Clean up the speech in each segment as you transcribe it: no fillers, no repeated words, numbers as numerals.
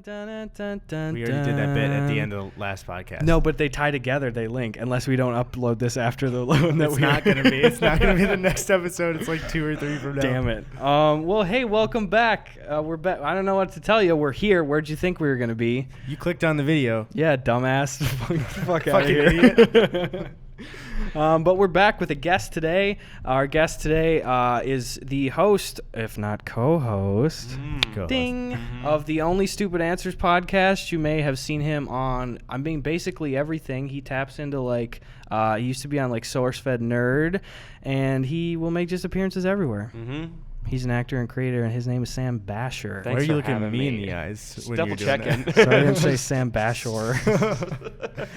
We already did that bit at the end of the last podcast. No, but they tie together. They link. Unless we don't upload this after the one that it's not gonna be. It's not gonna be the next episode. It's like 2 or 3 from now. Damn it. Well, hey, welcome back. We're back. I don't know what to tell you. We're here. Where'd you think we were gonna be? You clicked on the video. Yeah, dumbass. Fuck out of Fucking here. idiot. But we're back with a guest today. Our guest today is the host, if not co-host, ding, of the Only Stupid Answers podcast. You may have seen him on, basically everything. He taps into he used to be on SourceFed Nerd, and he will make just appearances everywhere. Mm-hmm. He's an actor and creator, and his name is Sam Bashor. Why are you looking at me in the eyes? Just double checking. Sorry, I didn't say Sam Bashor.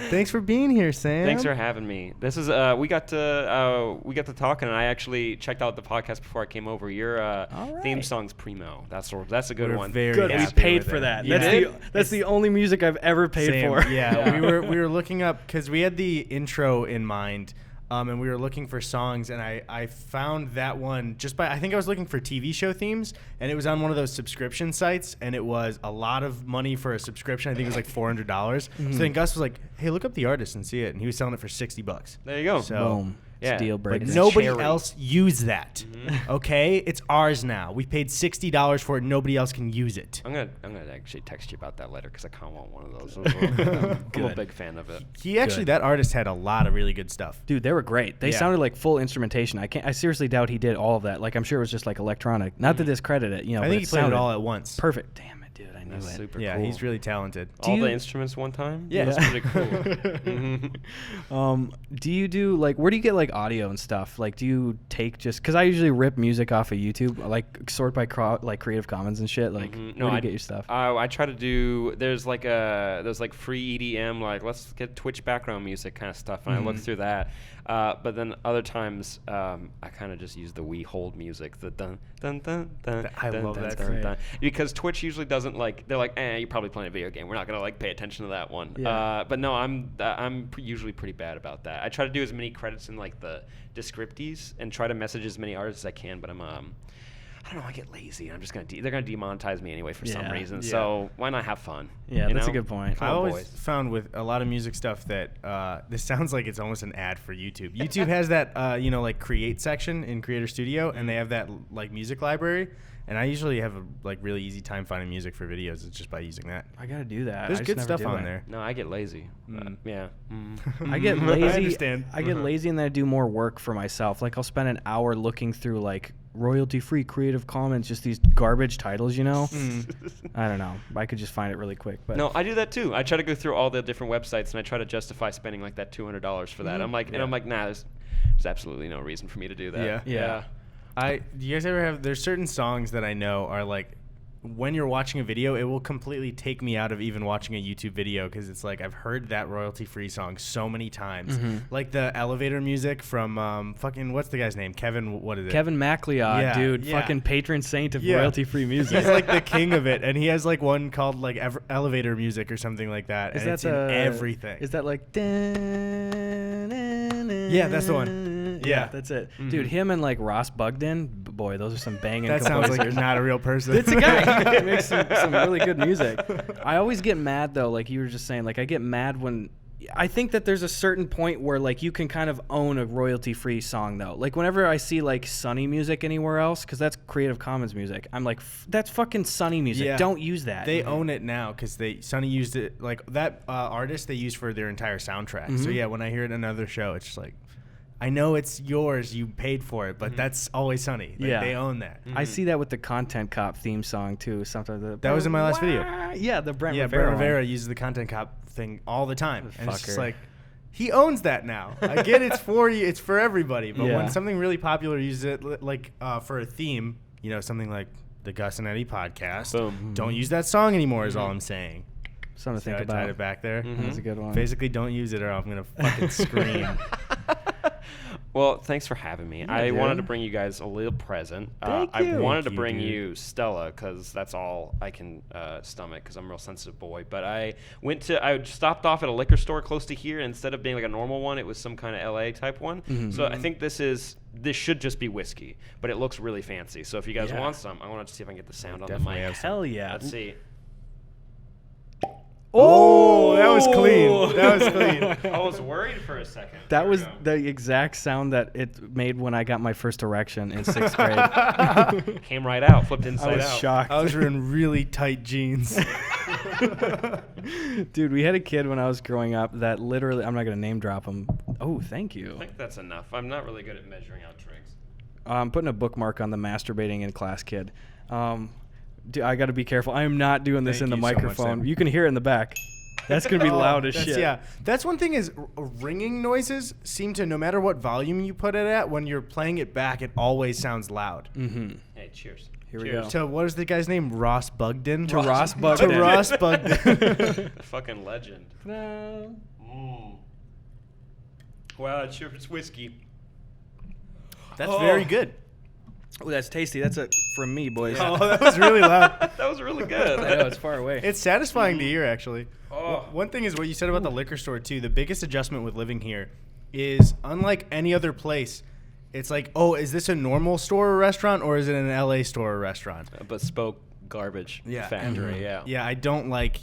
Thanks for being here, Sam. Thanks for having me. This is we got to talking, and I actually checked out the podcast before I came over. Your theme song's primo. That's a good one. Very good. We paid for that. Yeah. That's the only music I've ever paid for. Yeah, we were looking up because we had the intro in mind. And we were looking for songs, and I found that one I think I was looking for TV show themes, and it was on one of those subscription sites, and it was a lot of money for a subscription. I think it was like $400. Mm-hmm. So then Gus was like, hey, look up the artist and see it, and he was selling it for $60. There you go. So, boom. Yeah. Deal breaker. But nobody else used that. Mm-hmm. Okay? It's ours now. We paid $60 for it. Nobody else can use it. I'm gonna actually text you about that later because I kind of want one of those. I'm a big fan of it. That artist had a lot of really good stuff. Dude, they were great. They sounded like full instrumentation. I seriously doubt he did all of that. I'm sure it was just electronic. Not to discredit it, I think he played it all at once. Perfect. Damn it, dude. I knew That's it. super yeah, cool. he's really talented. All the instruments one time? Yeah. That's pretty cool. Do you do where do you get audio and stuff? Do you take because I usually rip music off of YouTube, sort by Creative Commons and shit. Where do you get your stuff? I try to do. There's free EDM, let's get Twitch background music kind of stuff, and I look through that. But then other times I kind of just use the We Hold music, the dun dun dun dun. I dun, love dun, that. dun, dun. Because Twitch usually doesn't they're you're probably playing a video game. We're not gonna pay attention to that one. Yeah. But no, I'm usually pretty bad about that. I try to do as many credits in the descripties and try to message as many artists as I can. But I don't know. I get lazy. I'm just they're gonna demonetize me anyway for some reason. Yeah. So why not have fun? Yeah, that's a good point. I always found with a lot of music stuff that this sounds like it's almost an ad for YouTube. YouTube has that create section in Creator Studio, and they have that music library. And I usually have a really easy time finding music for videos. It's just by using that. I gotta do that. There's good stuff on there. No, I get lazy. Yeah. I get lazy. I understand. I get lazy and then I do more work for myself. I'll spend an hour looking through royalty-free Creative Commons, just these garbage titles, I don't know. I could just find it really quick. But no, I do that too. I try to go through all the different websites and I try to justify spending that $200 for that. I'm like, nah, there's absolutely no reason for me to do that. Yeah. Do you guys ever there's certain songs that I know are when you're watching a video, it will completely take me out of even watching a YouTube video because it's I've heard that royalty-free song so many times. Mm-hmm. The elevator music from what's the guy's name? Kevin, what is it? Kevin MacLeod, dude. Yeah. Fucking patron saint of royalty-free music. He's the king of it. And he has one called elevator music or something like that. It's in everything. Is that Yeah, that's the one. Yeah, that's it. Mm-hmm. Dude, him and Ross Bugden, boy, those are some banging That sounds like you're not a real person. It's a guy. He makes some really good music. I always get mad though, like you were just saying, I get mad when I think that there's a certain point where you can kind of own a royalty-free song though. Whenever I see Sunny music anywhere else, because that's Creative Commons music, I'm that's fucking Sunny music. Yeah. Don't use that. They own it now because Sunny used it that artist they used for their entire soundtrack. Mm-hmm. So yeah, when I hear it in another show, it's just I know it's yours, you paid for it, but that's Always Sunny. They own that. Mm-hmm. I see that with the Content Cop theme song too. Sometimes that was in my last video. Yeah, the Brent Rivera uses the Content Cop thing all the time, and it's just he owns that now. I get it's for you, it's for everybody, but when something really popular uses it for a theme, something like the Gus Eddy podcast, don't use that song anymore. Is all I'm saying. Something to think about. I tied it back there. Mm-hmm. That's a good one. Basically, don't use it or I'm gonna fucking scream. Well, thanks for having me. I wanted to bring you guys a little present. I wanted to bring you Stella because that's all I can stomach because I'm a real sensitive boy. But I stopped off at a liquor store close to here. Instead of being a normal one, it was some kind of LA type one. Mm-hmm. So I think this should just be whiskey, but it looks really fancy. So if you guys want some, I want to see if I can get the sound on the mic. Hell yeah. Let's see. Oh, that was clean. That was clean. I was worried for a second. That was the exact sound that it made when I got my first erection in 6th grade. Came right out, flipped I inside was out. shocked. I was wearing really tight jeans. Dude, we had a kid when I was growing up that literally, I'm not going to name drop him. Oh, thank you. I think that's enough. I'm not really good at measuring out drinks. I'm putting a bookmark on the masturbating in class kid. Dude, I got to be careful. I am not doing this Thank in the you so much, microphone. Sam. You can hear it in the back. That's going to be loud as shit. Yeah, that's one thing is ringing noises seem to, no matter what volume you put it at, when you're playing it back, it always sounds loud. Mm-hmm. Hey, cheers. Here we Cheers. go. So what is the guy's name? Ross Bugden? To Ross Bugden. To Ross Bugden. Fucking legend. No. Wow, it's whiskey. That's very good. Oh, that's tasty. That's it from me, boys. Oh, that was really loud. That was really good. I know, it's far away. It's satisfying to hear, actually. Oh. One thing is what you said about the liquor store, too. The biggest adjustment with living here is, unlike any other place, it's like, oh, is this a normal store or restaurant, or is it an LA store or restaurant? A bespoke garbage factory, yeah. Yeah, I don't like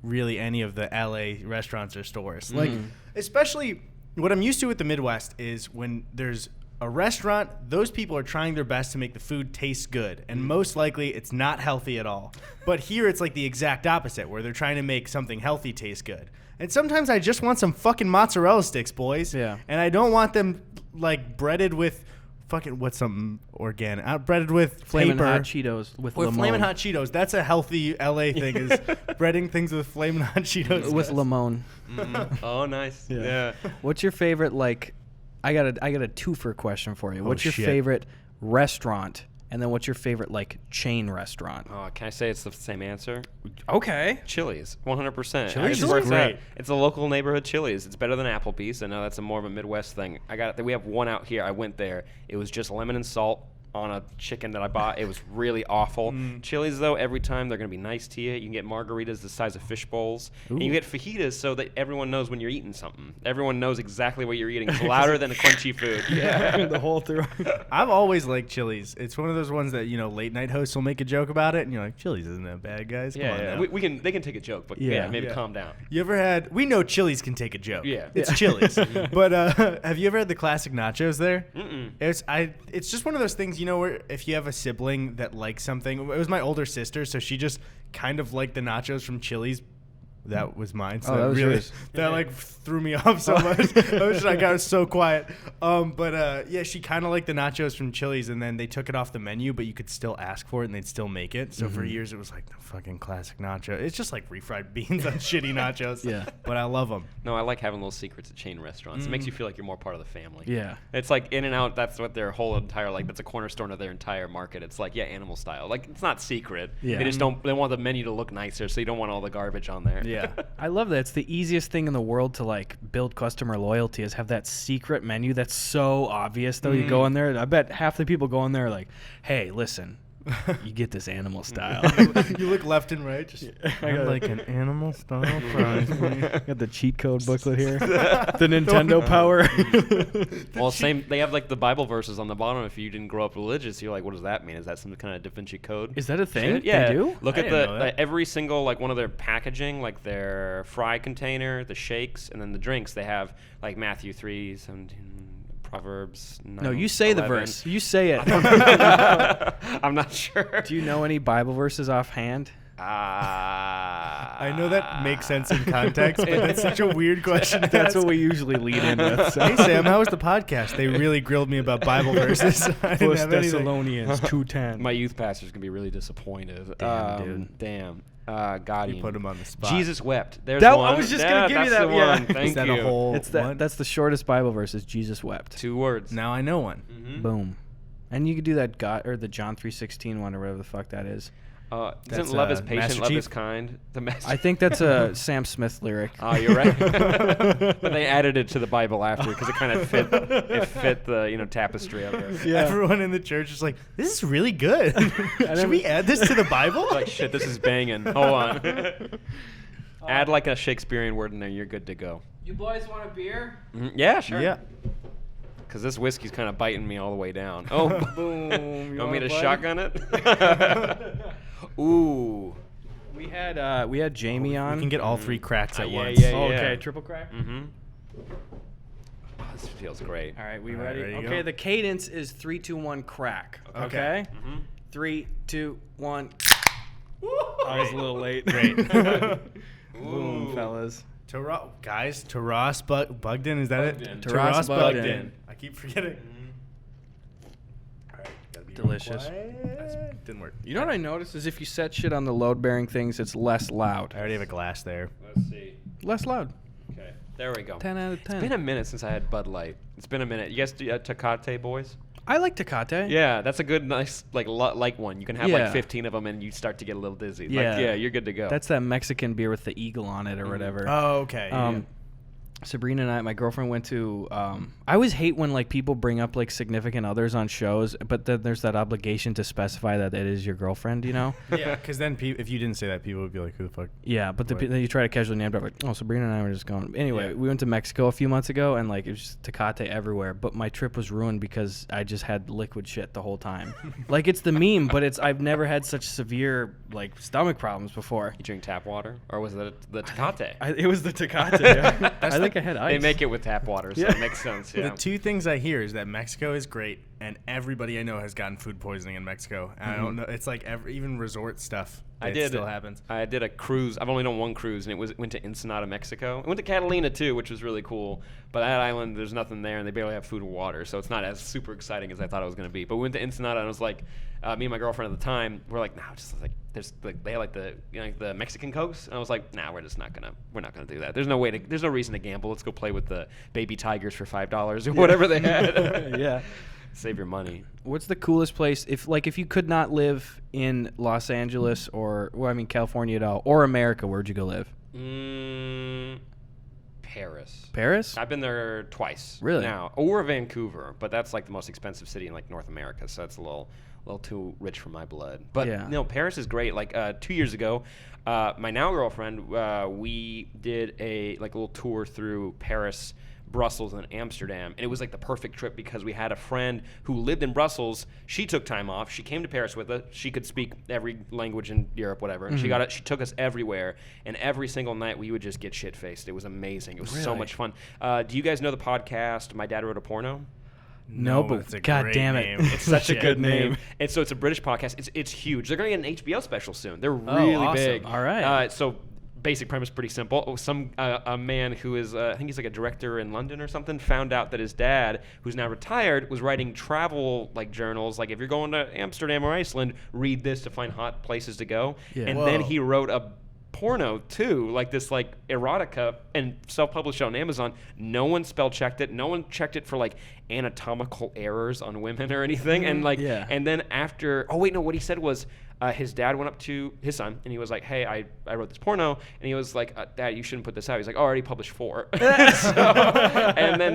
really any of the LA restaurants or stores. Like, especially what I'm used to with the Midwest is when there's a restaurant, those people are trying their best to make the food taste good, and most likely it's not healthy at all. But here it's like the exact opposite, where they're trying to make something healthy taste good. And sometimes I just want some fucking mozzarella sticks, boys. Yeah. And I don't want them like breaded with fucking what's something organic? Breaded with Flamin' paper. Hot Cheetos with Or limon. Flamin' Hot Cheetos. That's a healthy LA thing, is breading things with Flamin' Hot Cheetos. With limon. Oh, nice. Yeah. What's your favorite, like, I got a twofer question for you. What's your shit. favorite restaurant? And then what's your favorite, like, chain restaurant? Oh, can I say it's the same answer? Okay. Chili's, 100%. Chili's It's is great. It's a local neighborhood Chili's. It's better than Applebee's. I know that's more of a Midwest thing. We have one out here. I went there. It was just lemon and salt on a chicken that I bought. It was really awful. Chili's, though, every time they're going to be nice to you. You can get margaritas the size of fish bowls. And you get fajitas so that everyone knows when you're eating something. Everyone knows exactly what you're eating. It's louder than a crunchy food. Yeah, the whole through. I've always liked Chili's. It's one of those ones that, you know, late night hosts will make a joke about it, and you're like, Chili's isn't that bad, guys. Come on now. They can take a joke, but maybe calm down. You ever had? We know Chili's can take a joke. Yeah. It's Chili's. But have you ever had the classic nachos there? Mm-mm. It's just one of those things, you know, where if you have a sibling that likes something, it was my older sister, so she just kind of liked the nachos from Chili's. That was mine. So Oh, that was really, yours. that like threw me off so much. I got so quiet. Yeah, she kind of liked the nachos from Chili's, and then they took it off the menu, but you could still ask for it, and they'd still make it. So for years, it was like the fucking classic nacho. It's just like refried beans on shitty nachos. Yeah. But I love them. No, I like having little secrets at chain restaurants. It makes you feel like you're more part of the family. Yeah. It's like In-N-Out, that's what their whole entire, like, that's a cornerstone of their entire market. It's like, animal style. Like, it's not secret. Yeah. They just they want the menu to look nicer, so you don't want all the garbage on there. Yeah. I love that. It's the easiest thing in the world to, like, build customer loyalty is have that secret menu that's so obvious, though. You go in there, I bet half the people go in there like, hey, listen, you get this animal style. You look left and right. Just, I'd like an animal style fries. Got the cheat code booklet here. The Nintendo power. Well, same. They have, like, the Bible verses on the bottom. If you didn't grow up religious, you're like, what does that mean? Is that some kind of Da Vinci Code? Is that a thing? Shit? Yeah. They do? Look I at didn't know that. every single, like, one of their packaging, like their fry container, the shakes, and then the drinks. They have, like, Matthew 3:17, Proverbs 9, No, you say 11. the verse. You say it. I'm not sure. Do you know any Bible verses offhand? I know that makes sense in context, but that's such a weird question. That's what we usually lead in with. So. Hey, Sam, how was the podcast? They really grilled me about Bible verses. I didn't First have anything. Thessalonians 2:10. My youth pastor's gonna be really disappointed. Damn, dude. Damn. God, You put him on the spot. Jesus wept. There's That- one. I was just gonna give you that's that, the yeah. one. Thank Is that you. a whole It's that. one? That's the shortest Bible verse. Is Jesus wept. 2 words. Now I know one. Boom. And you could do that God or the John 3:16 one or whatever the fuck that is. That's, Isn't love is patient, Master love Chief? is kind? The Master I think that's a Sam Smith lyric. Oh, you're right. But they added it to the Bible after because it kind of fit. It fit the tapestry of it. Yeah. Everyone in the church is like, this is really good. Should we add this to the Bible? Like shit, this is banging. Hold on. Add like a Shakespearean word in there. You're good to go. You boys want a beer? Yeah, sure. Yeah. Because this whiskey's kind of biting me all the way down. Oh, Boom. you want me to shotgun it? Ooh. We We had Jamie on. We can get all 3 cracks at once. Yeah. Okay, triple crack. Mm-hmm. Oh, this feels great. All right, we All right, ready? ready to Okay, go? the cadence is 3, 2, 1, crack. Okay. Mm-hmm. 3, 2, 1. I was a little late. Great. Boom, fellas. Taras Bugden, is that Bugden. it? Taras Bugden. I keep forgetting. All right, gotta be Delicious. quiet. Didn't work. You know what I noticed is if you set shit on the load-bearing things, it's less loud. I already have a glass there. Let's see. Less loud. Okay, there we go. 10 out of 10. It's been a minute since I had Bud Light. It's been a minute. You guys do Tecate, boys? I like Tecate. Yeah, that's a good, nice, like one. You can have Yeah. like 15 of them, and you start to get a little dizzy. Yeah. Like, yeah, you're good to go. That's that Mexican beer with the eagle on it or whatever. Oh, okay. Sabrina and my girlfriend went to. I always hate when like people bring up like significant others on shows, but then there's that obligation to specify that it is your girlfriend. You know? Yeah, because then if you didn't say that, people would be like, "Who the fuck?" Yeah, but then you try to casually name drop like, oh, Sabrina and I were just going. Anyway, Yeah. we went to Mexico a few months ago, and like it was just Tecate everywhere. But my trip was ruined because I just had liquid shit the whole time. Like it's the meme, but I've never had such severe like stomach problems before. You drink tap water, or was it the Tecate? It was the Tecate. Yeah. I think I had ice. They make it with tap water, so Yeah. it makes sense. Yeah. The 2 things I hear is that Mexico is great, and everybody I know has gotten food poisoning in Mexico. And I don't know. It's like even resort stuff. It still happens. I did a cruise. I've only done one cruise, and went to Ensenada, Mexico. I went to Catalina too, which was really cool. But that island, there's nothing there, and they barely have food or water, so it's not as super exciting as I thought it was going to be. But we went to Ensenada, and I was like, me and my girlfriend at the time, we're like, just like there's like they had like the Mexican Cokes, and I was like, we're not gonna do that. There's no reason to gamble. Let's go play with the baby tigers for $5 or whatever they had. Yeah. Save your money. What's the coolest place if you could not live in Los Angeles or California at all or America, where'd you go live? Paris. Paris? I've been there twice. Really? Now, or Vancouver, but that's like the most expensive city in like North America, so it's a little too rich for my blood. But Yeah. no, Paris is great. Like 2 years ago, my now girlfriend, we did a little tour through Paris, Brussels, and Amsterdam, and it was like the perfect trip because we had a friend who lived in Brussels. She took time off. She came to Paris with us. She could speak every language in Europe, whatever. And she took us everywhere, and every single night we would just get shit faced. It was amazing. It was so Really? much fun. Do you guys know the podcast My Dad Wrote a Porno? No, but but it's a God great damn name. it. It's such a Yeah. good name. And so it's a British podcast. It's huge. They're going to get an HBO special soon. They're really awesome. big. All right. So basic premise pretty simple. A man who is I think he's like a director in London or something found out that his dad, who's now retired, was writing travel journals. Like if you're going to Amsterdam or Iceland, read this to find hot places to go. Yeah. And Whoa. then he wrote a porno too, like this erotica, and self-published on Amazon. No one spell checked it. No one checked it for like anatomical errors on women or anything. And Yeah. and then after, what he said was his dad went up to his son and he was like, hey, I wrote this porno, and he was like, Dad, you shouldn't put this out. He's like, I already published 4.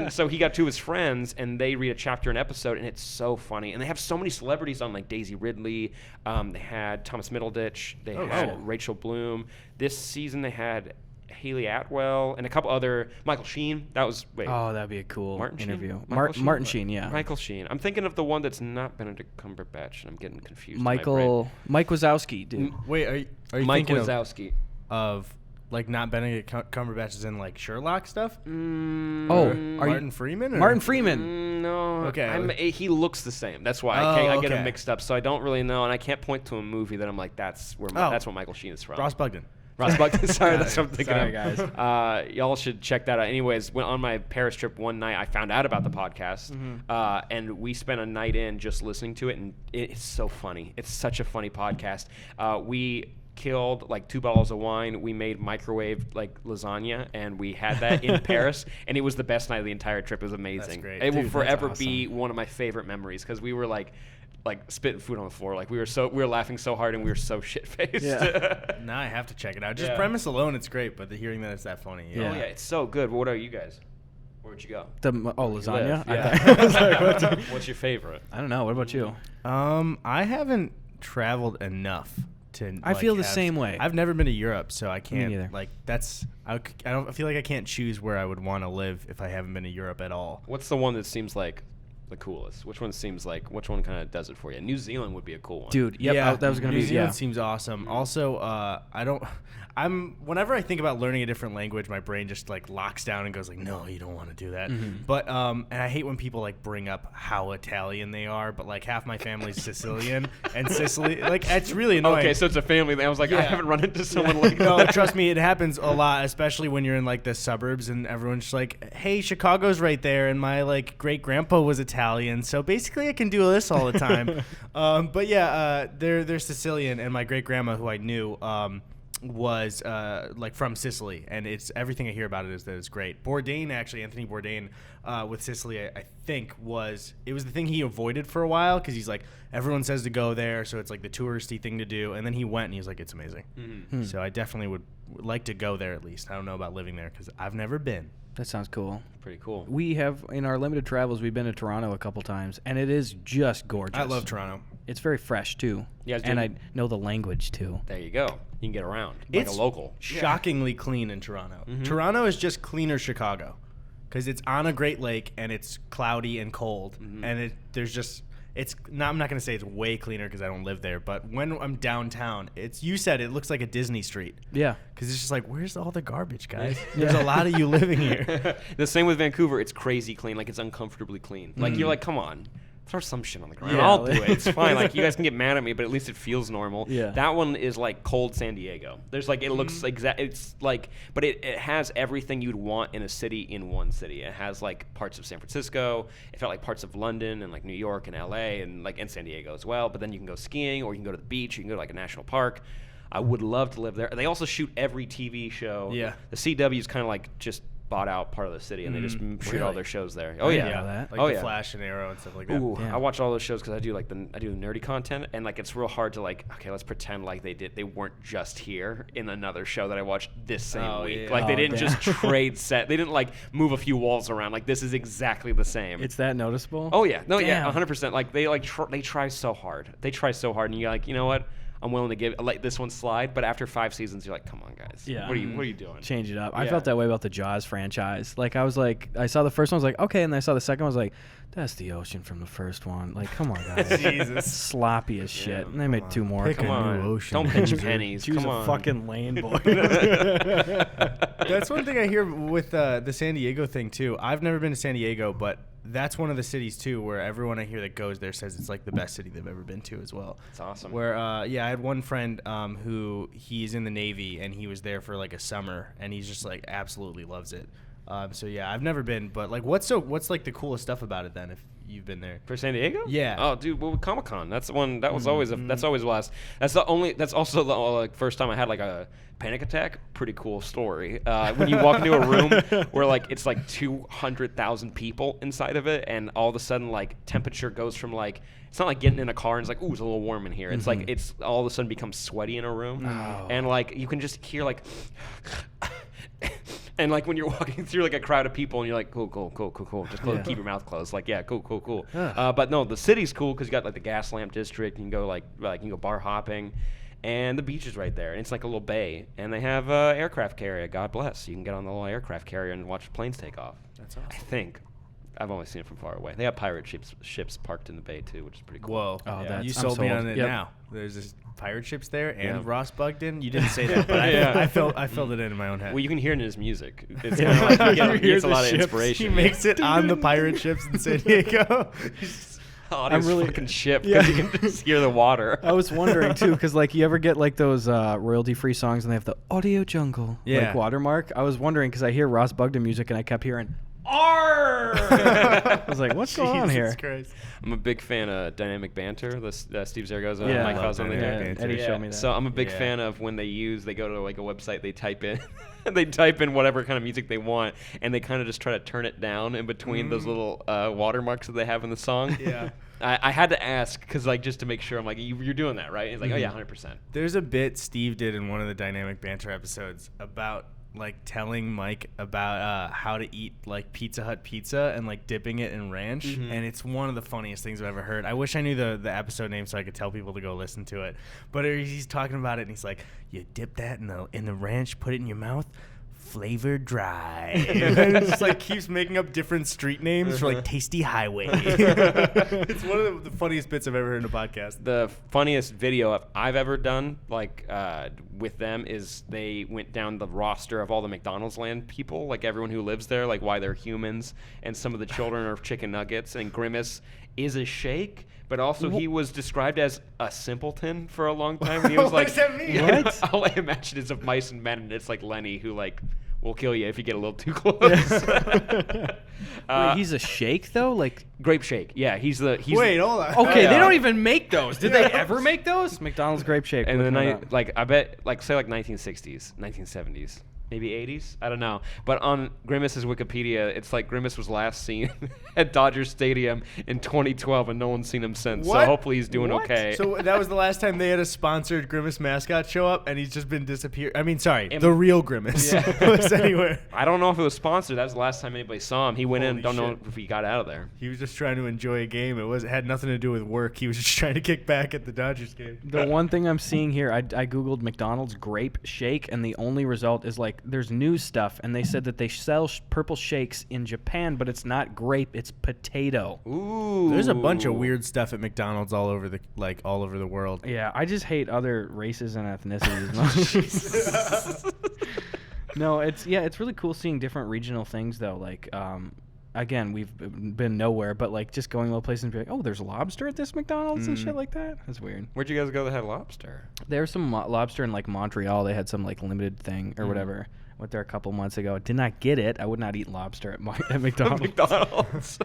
So he got 2 of his friends and they read a chapter an episode, and it's so funny. And they have so many celebrities on, like Daisy Ridley. They had Thomas Middleditch. They had shit. Rachel Bloom. This season they had Haley Atwell and a couple other, Michael Sheen. That was Oh, that'd be a cool Martin Sheen? interview. Michael Sheen? Martin Sheen, yeah. Michael Sheen. I'm thinking of the one that's not Benedict Cumberbatch, and I'm getting confused. Mike Wazowski, dude. Wait, are you Mike thinking Wazowski. of like not Benedict Cumberbatch is in like Sherlock stuff? Oh, are Martin you Freeman? Or? Martin Freeman? No. Okay. He looks the same. That's why I get him mixed up. So I don't really know, and I can't point to a movie that I'm like, that's what Michael Sheen is from. Ross Bugden. Ross Bugden. Sorry, that's what I'm thinking Sorry, of. guys. Y'all should check that out. Anyways, on my Paris trip one night, I found out about the podcast, and we spent a night in just listening to it, and it's so funny. It's such a funny podcast. We killed like 2 bottles of wine. We made microwave lasagna, and we had that in Paris, and it was the best night of the entire trip. It was amazing. That's great. It will Dude, forever that's be one of my favorite memories because we were like spitting food on the floor. Like we were laughing so hard and we were so shit faced. Yeah. Now I have to check it out. Just Yeah. premise alone, it's great, but the hearing that it's that funny. Yeah. Oh yeah, it's so good. What are you guys? Where'd you go? Lasagna? live, I yeah. thought- I was like, what the- What's your favorite? I don't know. What about you? I haven't traveled enough to. I feel the same way. I've never been to Europe, so I can't. neither. Like that's. I feel like I can't choose where I would want to live if I haven't been to Europe at all. What's the one that seems like the coolest? Which one kind of does it for you? New Zealand would be a cool one. Dude, yep, Yeah, that was going to New be Zealand seems awesome. Also, whenever I think about learning a different language, my brain just like locks down and goes like, no, you don't want to do that. But and I hate when people like bring up how Italian they are, but like half my family's Sicilian, and Sicily, like, it's really annoying. Okay, so it's a family thing. I was like, I haven't run into someone like that. No, trust me, it happens a lot, especially when you're in like the suburbs and everyone's just like, hey, Chicago's right there, and my like great grandpa was Italian, so basically I can do this all the time. But yeah, they're Sicilian, and my great grandma, who I knew, was like from Sicily, and it's everything I hear about it is that it's great. Bourdain, actually, Anthony Bourdain, with Sicily, I think it was the thing he avoided for a while because he's like, everyone says to go there, so it's like the touristy thing to do, and then he went and he was like, it's amazing. So I definitely would like to go there at least. I don't know about living there because I've never been. That sounds cool. Pretty cool. We have, in our limited travels, we've been to Toronto a couple times, and it is just gorgeous. I love Toronto. It's very fresh, too. Yeah, and I know the language, too. There you go. You can get around like a local. Shockingly clean in Toronto. Toronto is just cleaner Chicago because it's on a Great Lake and it's cloudy and cold, and I'm not going to say it's way cleaner because I don't live there, but when I'm downtown, you said it looks like a Disney street. Yeah. Because it's just like, where's all the garbage, guys? There's a lot of you living here. The same with Vancouver. It's crazy clean. Like, it's uncomfortably clean. Like, you're like, come on. Throw some shit on the ground. Yeah. I'll do it. It's fine. Like, you guys can get mad at me, but at least it feels normal. Yeah. That one is like cold San Diego. There's like, it looks exact. It's like, but it has everything you'd want in a city in one city. It has like parts of San Francisco. It felt like parts of London and like New York and LA and San Diego as well. But then you can go skiing, or you can go to the beach. You can go to like a national park. I would love to live there. They also shoot every TV show. Yeah. The CW is kind of like just bought out part of the city, and they just shoot all their shows there. Oh didn't yeah, know that. Like the Flash and Arrow and stuff like that. Ooh, Yeah. I watch all those shows because I do the nerdy content, and like it's real hard to like, okay, let's pretend like they weren't just here in another show that I watched this same week. Yeah. Like they didn't damn. just trade set. They didn't like move a few walls around. Like this is exactly the same. It's that noticeable? Oh yeah, no, yeah, Damn. 100%. Like they they try so hard. They try so hard, and you're like, you know what? I'm willing to let this one slide, but after 5 seasons, you're like, come on, guys. Yeah. What are you doing? Change it up. I Yeah. felt that way about the Jaws franchise. Like, I saw the first one, I was like, okay, and then I saw the second one, I was like, that's the ocean from the first one. Like, come on, guys. Jesus. Sloppy as shit. And they made 2 more. Pick Come a on. new ocean. Don't pinch pennies. Choose Come a on. fucking lane, boy. That's one thing I hear with the San Diego thing, too. I've never been to San Diego, but that's one of the cities, too, where everyone I hear that goes there says it's like the best city they've ever been to as well. It's awesome. Where, I had one friend who he's in the Navy, and he was there for like a summer, and he's just like absolutely loves it. So yeah, I've never been, but like, what's like the coolest stuff about it then, if you've been there? For San Diego? Yeah. Oh, dude, well, Comic-Con. That's the one. That was always. That's always the last. That's also the like first time I had like a panic attack. Pretty cool story. When you walk into a room where like it's like 200,000 people inside of it, and all of a sudden like temperature goes from like, it's not like getting in a car and it's like, ooh, it's a little warm in here. It's like it's all of a sudden becomes sweaty in a room, and like you can just hear like. And like when you're walking through like a crowd of people and you're like, cool. Just keep your mouth closed. Like, yeah, cool. But no, the city's cool because you got like the gas lamp district. You can go you can go bar hopping, and the beach is right there. And it's like a little bay, and they have aircraft carrier. God bless. You can get on the little aircraft carrier and watch planes take off. That's awesome. I think. I've only seen it from far away. They have pirate ships parked in the bay too, which is pretty cool. Whoa. Oh, You I'm sold me sold. on it Yep. now. There's this pirate ships there and Yeah. Ross Bugden. You didn't say that, but I filled it in my own head. Well, you can hear it in his music. It's kind of like he gets a lot of He inspiration. makes it on the pirate ships in San Diego. I'm really- fucking ship because you can just hear the water. I was wondering, too, because like you ever get like those royalty-free songs and they have the Audio Jungle Yeah. like watermark? I was wondering because I hear Ross Bugden music and I kept hearing Arr! I was like, what's going on here? Jesus Christ. I'm a big fan of Dynamic Banter, the Steve Zaragoza, Yeah, Mike I love Fazon. Dynamic Banter. Eddie showed me that. So I'm a big Yeah. fan of when they go to like a website, they type in whatever kind of music they want, and they kind of just try to turn it down in between those little watermarks that they have in the song. Yeah. I had to ask because like just to make sure. I'm like, you're doing that, right? He's like, oh yeah, 100%. There's a bit Steve did in one of the Dynamic Banter episodes about like telling Mike about how to eat like Pizza Hut pizza and like dipping it in ranch, and it's one of the funniest things I've ever heard. I wish I knew the episode name so I could tell people to go listen to it. But he's talking about it and he's like, you dip that in the ranch, put it in your mouth, Flavor Drive. And it just like keeps making up different street names for like Tasty Highway. It's one of the funniest bits I've ever heard in a podcast. The funniest video I've ever done, like with them, is they went down the roster of all the McDonald's land people, like everyone who lives there, like why they're humans, and some of the children are chicken nuggets, and Grimace is a shake. But also, he was described as a simpleton for a long time. And he was What like, does that mean? What? All I imagine is of mice and men, and it's like Lenny, who like will kill you if you get a little too close. Wait, he's a shake though, like Grape shake. Yeah, he's Wait, hold on. okay, yeah. they don't even make those. Did they ever make those? McDonald's grape shake. And then looking it up. I bet, like, say, like 1960s, 1970s, maybe 80s. I don't know. But on Grimace's Wikipedia, it's like Grimace was last seen at Dodger Stadium in 2012, and no one's seen him since. What? So hopefully he's doing okay. So that was the last time they had a sponsored Grimace mascot show up, and he's just been disappeared. I mean, sorry, the real Grimace was anywhere. I don't know if it was sponsored. That was the last time anybody saw him. He went in. Holy Don't know shit. if he got out of there. He was just trying to enjoy a game. It had nothing to do with work. He was just trying to kick back at the Dodgers game. The one thing I'm seeing here, I googled McDonald's grape shake, and the only result is like there's news stuff, and they said that they sell purple shakes in Japan, but it's not grape, it's potato. Ooh. There's a bunch of weird stuff at McDonald's all over the world. Yeah, I just hate other races and ethnicities. No, it's really cool seeing different regional things though. Like, again, we've been nowhere, but like just going to a place and be like, oh, there's lobster at this McDonald's and shit like that. That's weird. Where'd you guys go that had lobster? There's some lobster in like Montreal. They had some like limited thing or whatever. Went there a couple months ago. Did not get it. I would not eat lobster at McDonald's. McDonald's.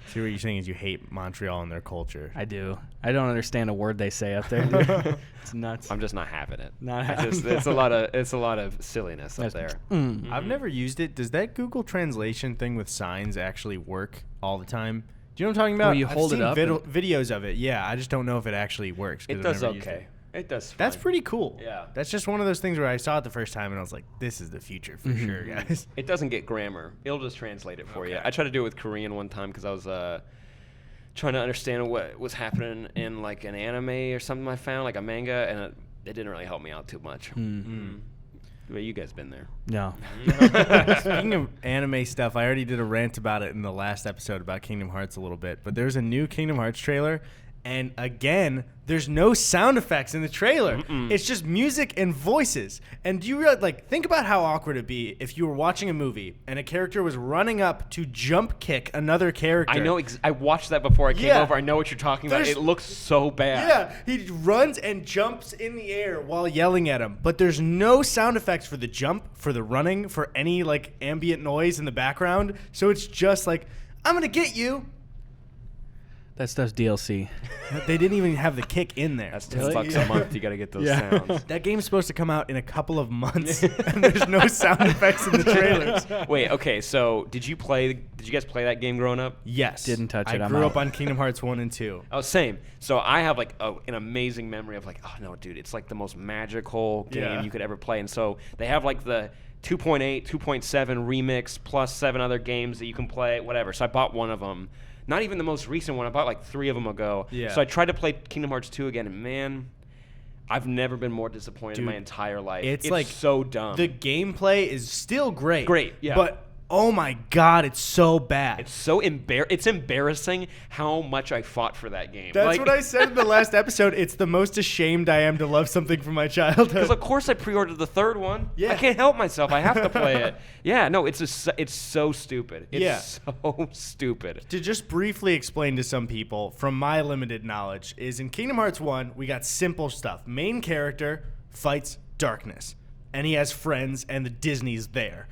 See, what you're saying is you hate Montreal and their culture. I do. I don't understand a word they say up there. Dude. It's nuts. I'm just not having it. It's It's a lot of silliness up there. I've never used it. Does that Google translation thing with signs actually work all the time? Do you know what I'm talking about? Where you hold I've it seen up videos of it. Yeah, I just don't know if it actually works. 'Cause It I've does never used okay. It does. That's fine. pretty cool. Yeah. That's just one of those things where I saw it the first time and I was like, this is the future for sure, guys. It doesn't get grammar. It'll just translate it for you. I tried to do it with Korean one time because I was trying to understand what was happening in like an anime or something I found, like a manga, and it didn't really help me out too much. But you guys been there. No. Speaking of anime stuff, I already did a rant about it in the last episode about Kingdom Hearts a little bit, but there's a new Kingdom Hearts trailer, and again, there's no sound effects in the trailer. It's just music and voices. And do you realize, like, think about how awkward it'd be if you were watching a movie and a character was running up to jump kick another character. I know. I watched that before I came Yeah. over. I know what you're talking about. There's- It looks so bad. Yeah, he runs and jumps in the air while yelling at him, but there's no sound effects for the jump, for the running, for any like ambient noise in the background. So it's just like, I'm gonna get you. That stuff's DLC. They didn't even have the kick in there. That's $10 a month. You got to get those sounds. That game's supposed to come out in a couple of months, and there's no sound effects in the trailers. Wait, okay. So did you guys play that game growing up? Yes. Didn't touch it, I I'm grew out. up on Kingdom Hearts 1 and 2. Oh, same. So I have like an amazing memory of like, oh no, dude, it's like the most magical game Yeah. you could ever play. And so they have like the 2.8, 2.7 remix plus 7 other games that you can play, whatever. So I bought one of them. Not even the most recent one. I bought like 3 of them ago. Yeah. So I tried to play Kingdom Hearts 2 again, and man, I've never been more disappointed in Dude, my entire life. it's like so dumb. The gameplay is still great. Great, yeah. But oh my god, it's so bad. It's so it's embarrassing how much I fought for that game. That's Like- what I said in the last episode. It's the most ashamed I am to love something from my childhood. Because of course I pre-ordered the 3rd one. Yeah. I can't help myself. I have to play it. Yeah, no, it's so stupid. It's Yeah. so stupid. To just briefly explain to some people, from my limited knowledge, is in Kingdom Hearts 1, we got simple stuff. Main character fights darkness, and he has friends, and the Disney's there.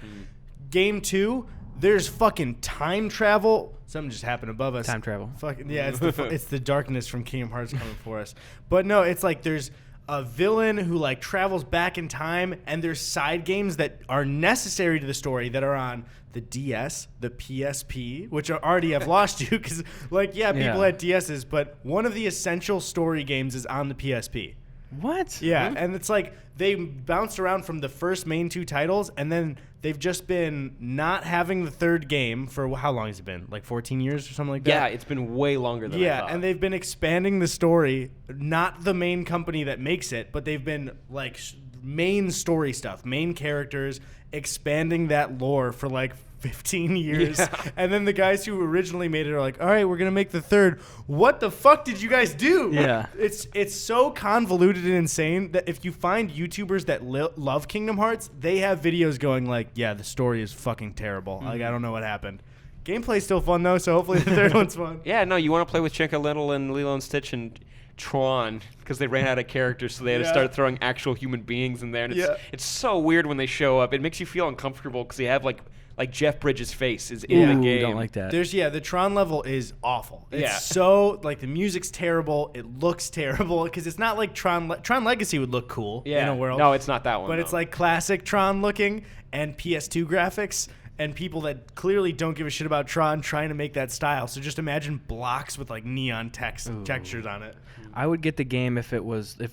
Game 2, there's fucking time travel. Something just happened above us. Time travel. Fucking yeah, it's the darkness from Kingdom Hearts coming for us. But no, it's like there's a villain who like travels back in time, and there's side games that are necessary to the story that are on the DS, the PSP, which already have lost you because like people had DSs, but one of the essential story games is on the PSP. What? Yeah, and it's like they bounced around from the first main 2 titles, and then they've just been not having the 3rd game for how long has it been? Like 14 years or something like that? Yeah, it's been way longer than I thought. And they've been expanding the story, not the main company that makes it, but they've been like main story stuff, main characters, expanding that lore for like 15 years. And then the guys who originally made it are like, all right, we're going to make the third. What the fuck did you guys do? Yeah. It's so convoluted and insane that if you find YouTubers that love Kingdom Hearts, they have videos going like, yeah, the story is fucking terrible. Like, I don't know what happened. Gameplay's still fun, though, so hopefully the third one's fun. Yeah, no, you want to play with Chica Little and Lilo and Stitch and Tron because they ran out of characters, so they had to start throwing actual human beings in there. And it's so weird when they show up. It makes you feel uncomfortable because they have like Jeff Bridges' face is in the game. Don't like that. The Tron level is awful. It's so, like, the music's terrible. It looks terrible because it's not like Tron Legacy would look cool in a world. No, it's not that one. But it's like classic Tron looking and PS2 graphics and people that clearly don't give a shit about Tron trying to make that style. So just imagine blocks with like neon textures on it. I would get the game if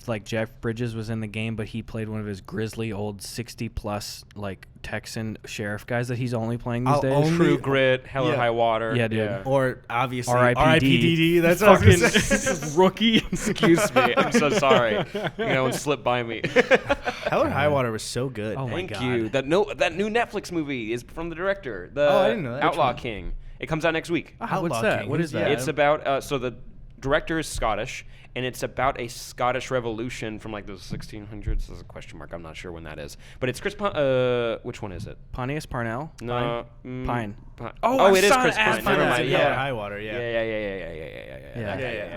like Jeff Bridges was in the game, but he played one of his grisly old 60+ like Texan sheriff guys that he's only playing these days. True Grit, Hell or High Water. Yeah, dude. Yeah. Or obviously R.I.P.D. That's fucking rookie. Excuse me. I'm so sorry. It slipped by me. Hell or High Water was so good. Oh my God. Thank you. That new Netflix movie is from the director, I didn't know that. Outlaw King. It comes out next week. What's that? What is that? It's about so the director is Scottish, and it's about a Scottish revolution from like the 1600s. There's a question mark. I'm not sure when that is, but it's Chris. Which one is it? Pontius Parnell. No, Pine. Oh, it is Chris Pine. Never mind. Yeah, High Water. Yeah.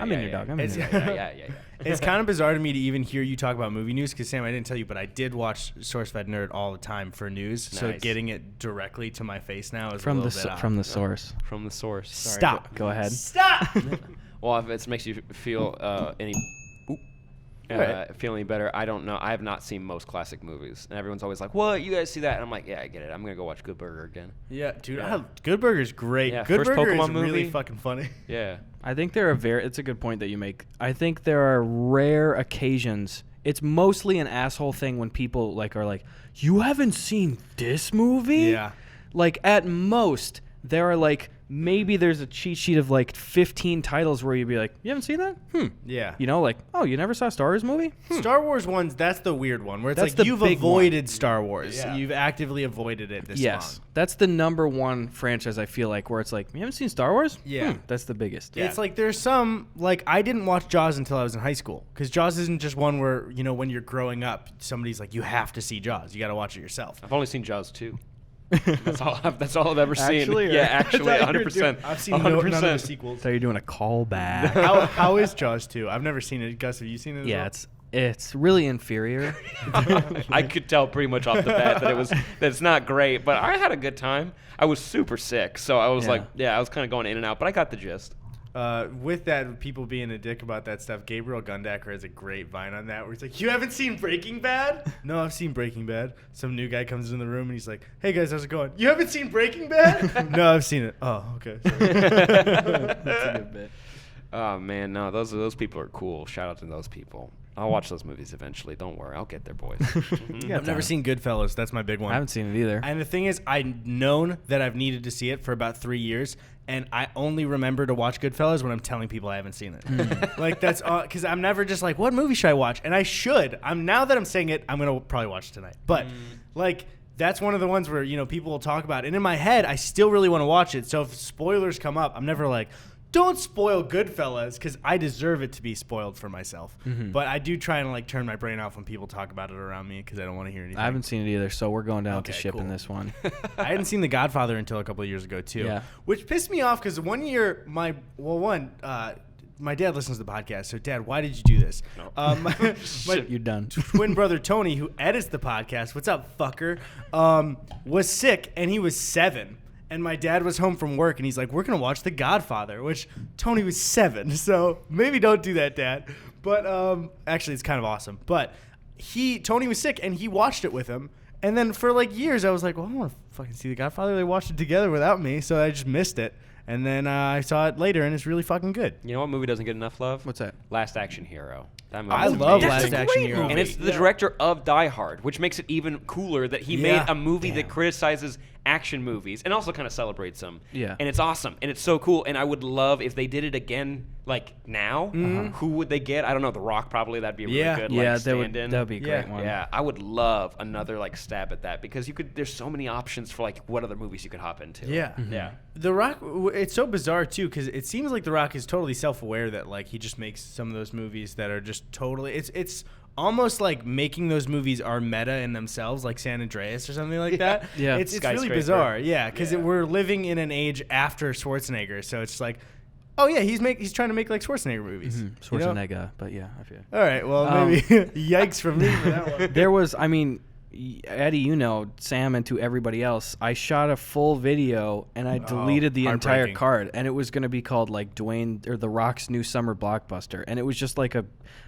I'm in your dog. Yeah. It's kind of bizarre to me to even hear you talk about movie news because, Sam, I didn't tell you, but I did watch SourceFed Nerd all the time for news. Nice. So getting it directly to my face now is from a little bit odd. From the source. Sorry, Stop. Go ahead. Stop. Well, if it makes you feel feel any better, I don't know. I have not seen most classic movies, and everyone's always like, "What? You guys see that?" And I'm like, "Yeah, I get it. I'm gonna go watch Good Burger again." Yeah, dude. Good Burger's great. Yeah, Good first Burger Pokemon is movie. really fucking funny. Yeah. I think it's a good point that you make. I think there are rare occasions. It's mostly an asshole thing when people are like, "You haven't seen this movie?" Yeah. Like at most there are like maybe there's a cheat sheet of like 15 titles where you'd be like, "You haven't seen that?" Yeah. Like, "Oh, you never saw a Star Wars movie?" Star Wars ones, that's the weird one where it's That's like the you've big avoided one. Star Wars. Yeah. You've actively avoided it this long. That's the number one franchise I feel like where it's like, "You haven't seen Star Wars?" Yeah. That's the biggest. It's like there's some, like, I didn't watch Jaws until I was in high school because Jaws isn't just one where, when you're growing up, somebody's like, you have to see Jaws. You got to watch it yourself. I've only seen Jaws 2. That's all I've ever seen. Actually, yeah, actually, 100%. I've seen none of the sequels. So you're doing a callback. How is Jaws 2? I've never seen it. Gus, have you seen it? Yeah, it's really inferior. I could tell pretty much off the bat that it's not great, but I had a good time. I was super sick, so I was I was kind of going in and out, but I got the gist. With that, people being a dick about that stuff, Gabriel Gundaker has a great Vine on that where he's like, "You haven't seen Breaking Bad?" "No, I've seen Breaking Bad." Some new guy comes in the room and he's like, "Hey guys, how's it going?" "You haven't seen Breaking Bad?" "No, I've seen it." "Oh, okay." That's a good bit. Oh man, no, those people are cool. Shout out to those people. I'll watch those movies eventually. Don't worry, I'll get there, boys. I've never seen Goodfellas. That's my big one. I haven't seen it either. And the thing is, I've known that I've needed to see it for about 3 years, and I only remember to watch Goodfellas when I'm telling people I haven't seen it. Like, that's because I'm never just like, what movie should I watch? And I should. Now that I'm saying it, I'm going to probably watch it tonight. But, that's one of the ones where, people will talk about it. And in my head, I still really want to watch it. So if spoilers come up, I'm never like, don't spoil Goodfellas, because I deserve it to be spoiled for myself. But I do try and turn my brain off when people talk about it around me because I don't want to hear anything. I haven't seen it either, so we're going down to ship in this one. I hadn't seen The Godfather until a couple of years ago too, which pissed me off because one year my dad listens to the podcast. So, Dad, why did you do this? You're done. Twin brother Tony, who edits the podcast, what's up, fucker, was sick and he was 7. And my dad was home from work, and he's like, "We're going to watch The Godfather," which Tony was 7. So maybe don't do that, Dad. But actually, it's kind of awesome. But Tony was sick, and he watched it with him. And then for years, I was like, well, I want to fucking see The Godfather. They watched it together without me, so I just missed it. And then I saw it later, and it's really fucking good. You know what movie doesn't get enough love? What's that? Last Action Hero. That movie I love amazing. Last Action Hero. And it's the director of Die Hard, which makes it even cooler that he made a movie that criticizes action movies and also kind of celebrates them. Yeah. And it's awesome. And it's so cool. And I would love if they did it again, like now. Who would they get? I don't know. The Rock probably. That'd be a really good like, stand-in. That would be a great one. Yeah. I would love another like stab at that because there's so many options for like what other movies you could hop into. Yeah. Yeah. The Rock, it's so bizarre too because it seems like The Rock is totally self-aware that like he just makes some of those movies that are just totally, it's almost like making those movies are meta in themselves, like San Andreas or something like that. Yeah. It's really bizarre. Yeah, because we're living in an age after Schwarzenegger, so it's like, oh yeah, he's trying to make like Schwarzenegger movies. Schwarzenegger, You know? but yeah, I feel. All right, well maybe yikes from me for that one. There was, I mean, Eddie, you know, Sam, and to everybody else, I shot a full video and I deleted the entire card, and it was going to be called like Dwayne or The Rock's new summer blockbuster, and it was just like a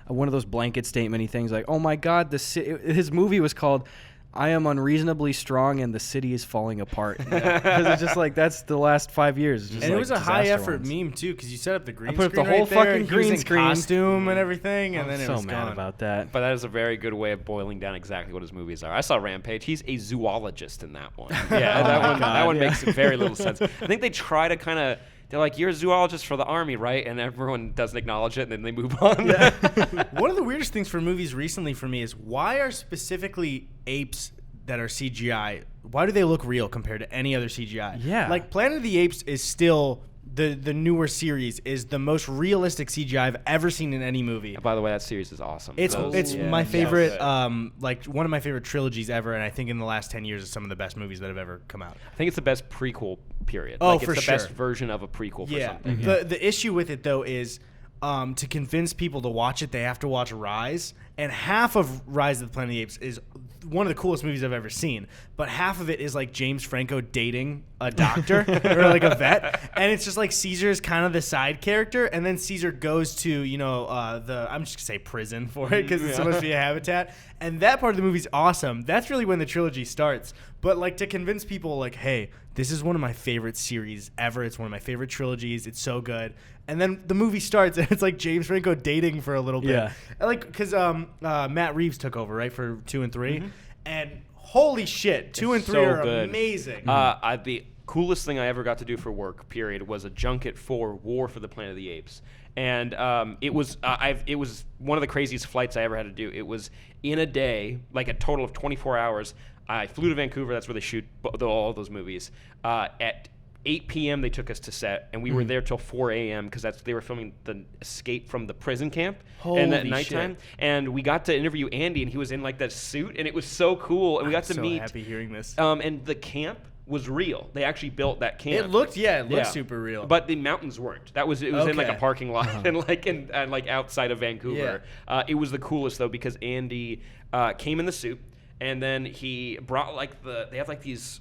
one of those blanket statementy things, like, oh my God, his movie was called I Am Unreasonably Strong and the City is Falling Apart. Because it's just like, that's the last 5 years. And it was a high effort meme too, because you set up the green screen. I put up the whole fucking green screen costume and everything, and then it was so mad gone. about that. But that is a very good way of boiling down exactly what his movies are. I saw Rampage. He's a zoologist in that one. Yeah, that one makes very little sense. I think they try to kind of. They're like, you're a zoologist for the army, right? And everyone doesn't acknowledge it, and then they move on. Yeah. One of the weirdest things for movies recently for me is why are specifically apes that are CGI, why do they look real compared to any other CGI? Yeah. Like Planet of the Apes is still the newer series is the most realistic CGI I've ever seen in any movie. By the way, that series is awesome. It's my favorite, like one of my favorite trilogies ever, and I think in the last 10 years it's some of the best movies that have ever come out. I think it's the best prequel period. Oh, like, for it's the sure. best version of a prequel for something. The issue with it though is to convince people to watch it, they have to watch Rise, and half of Rise of the Planet of the Apes is one of the coolest movies I've ever seen, but half of it is like James Franco dating a doctor or like a vet, and it's just like Caesar's kind of the side character, and then Caesar goes to I'm just gonna say prison for it because it's supposed to be a habitat, and that part of the movie's awesome. That's really when the trilogy starts. But like to convince people like, hey, this is one of my favorite series ever. It's one of my favorite trilogies. It's so good. And then the movie starts, and it's like James Franco dating for a little bit. Yeah. Like, because Matt Reeves took over, right, for 2 and 3. And holy shit, 2 and 3 so are good. amazing. The coolest thing I ever got to do for work, period, was a junket for War for the Planet of the Apes. And it was one of the craziest flights I ever had to do. It was in a day, like a total of 24 hours. I flew to Vancouver. That's where they shoot all those movies. At 8 p.m. they took us to set, and we were there till 4 a.m. because they were filming the escape from the prison camp and at nighttime. Shit. And we got to interview Andy, and he was in like that suit, and it was so cool. And we got to meet. So happy hearing this. And the camp was real. They actually built that camp. It looked super real. But the mountains weren't. It was in like a parking lot and like outside of Vancouver. Yeah. It was the coolest though because Andy came in the suit. And then he brought they have like these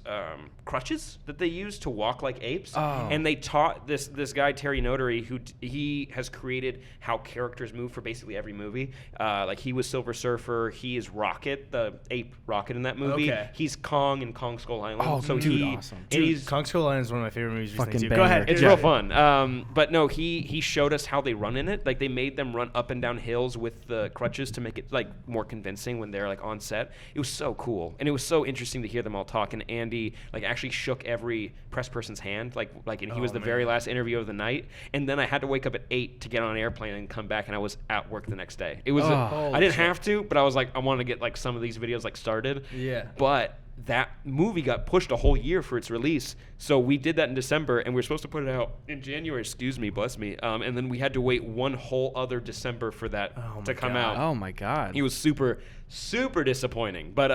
crutches that they use to walk like apes. Oh. And they taught this guy, Terry Notary, who he has created how characters move for basically every movie. Like he was Silver Surfer. He is Rocket, the ape Rocket in that movie. Okay. He's Kong in Kong Skull Island. Oh, so dude, he, awesome. And he's, Kong Skull Island is one of my favorite movies recently Fucking too. Go ahead. it's real fun. But no, he showed us how they run in it. Like they made them run up and down hills with the crutches to make it like more convincing when they're like on set. It was so cool. And it was so interesting to hear them all talk. And Andy like actually shook every press person's hand, and he was the very last interview of the night. And then I had to wake up at 8 to get on an airplane and come back, and I was at work the next day. It was I didn't have to, but I was like, I want to get like some of these videos like started. Yeah. But that movie got pushed a whole year for its release. So we did that in December, and we were supposed to put it out in January. Excuse me, bless me. And then we had to wait one whole other December for that to come out. Oh my God. It was super, super disappointing. But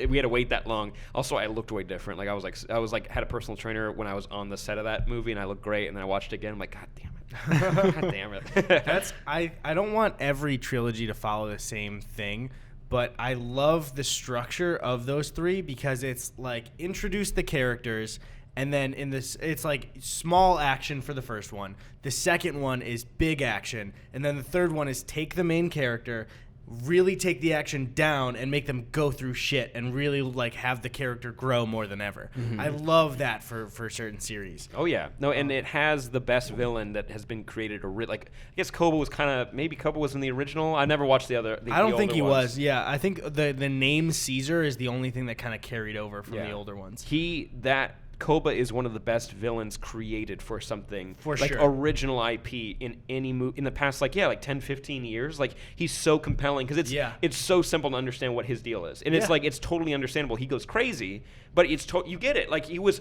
we had to wait that long. Also, I looked way different. Like I was like had a personal trainer when I was on the set of that movie, and I looked great. And then I watched it again. I'm like, God damn it. God damn it. I don't want every trilogy to follow the same thing. But I love the structure of those three because it's like introduce the characters, and then it's like small action for the first one. The second one is big action, and then the third one is take the main character, really take the action down and make them go through shit and really like have the character grow more than ever. I love that for certain series. Oh yeah, no, and it has the best villain that has been created. Like I guess Koba was maybe Koba was in the original. I never watched the other. I don't think he was. Yeah, I think the name Caesar is the only thing that kind of carried over from the older ones. Koba is one of the best villains created for something like original IP in any movie in the past, like 10, 15 years. Like he's so compelling because it's so simple to understand what his deal is, and it's like it's totally understandable. He goes crazy, but you get it. Like he was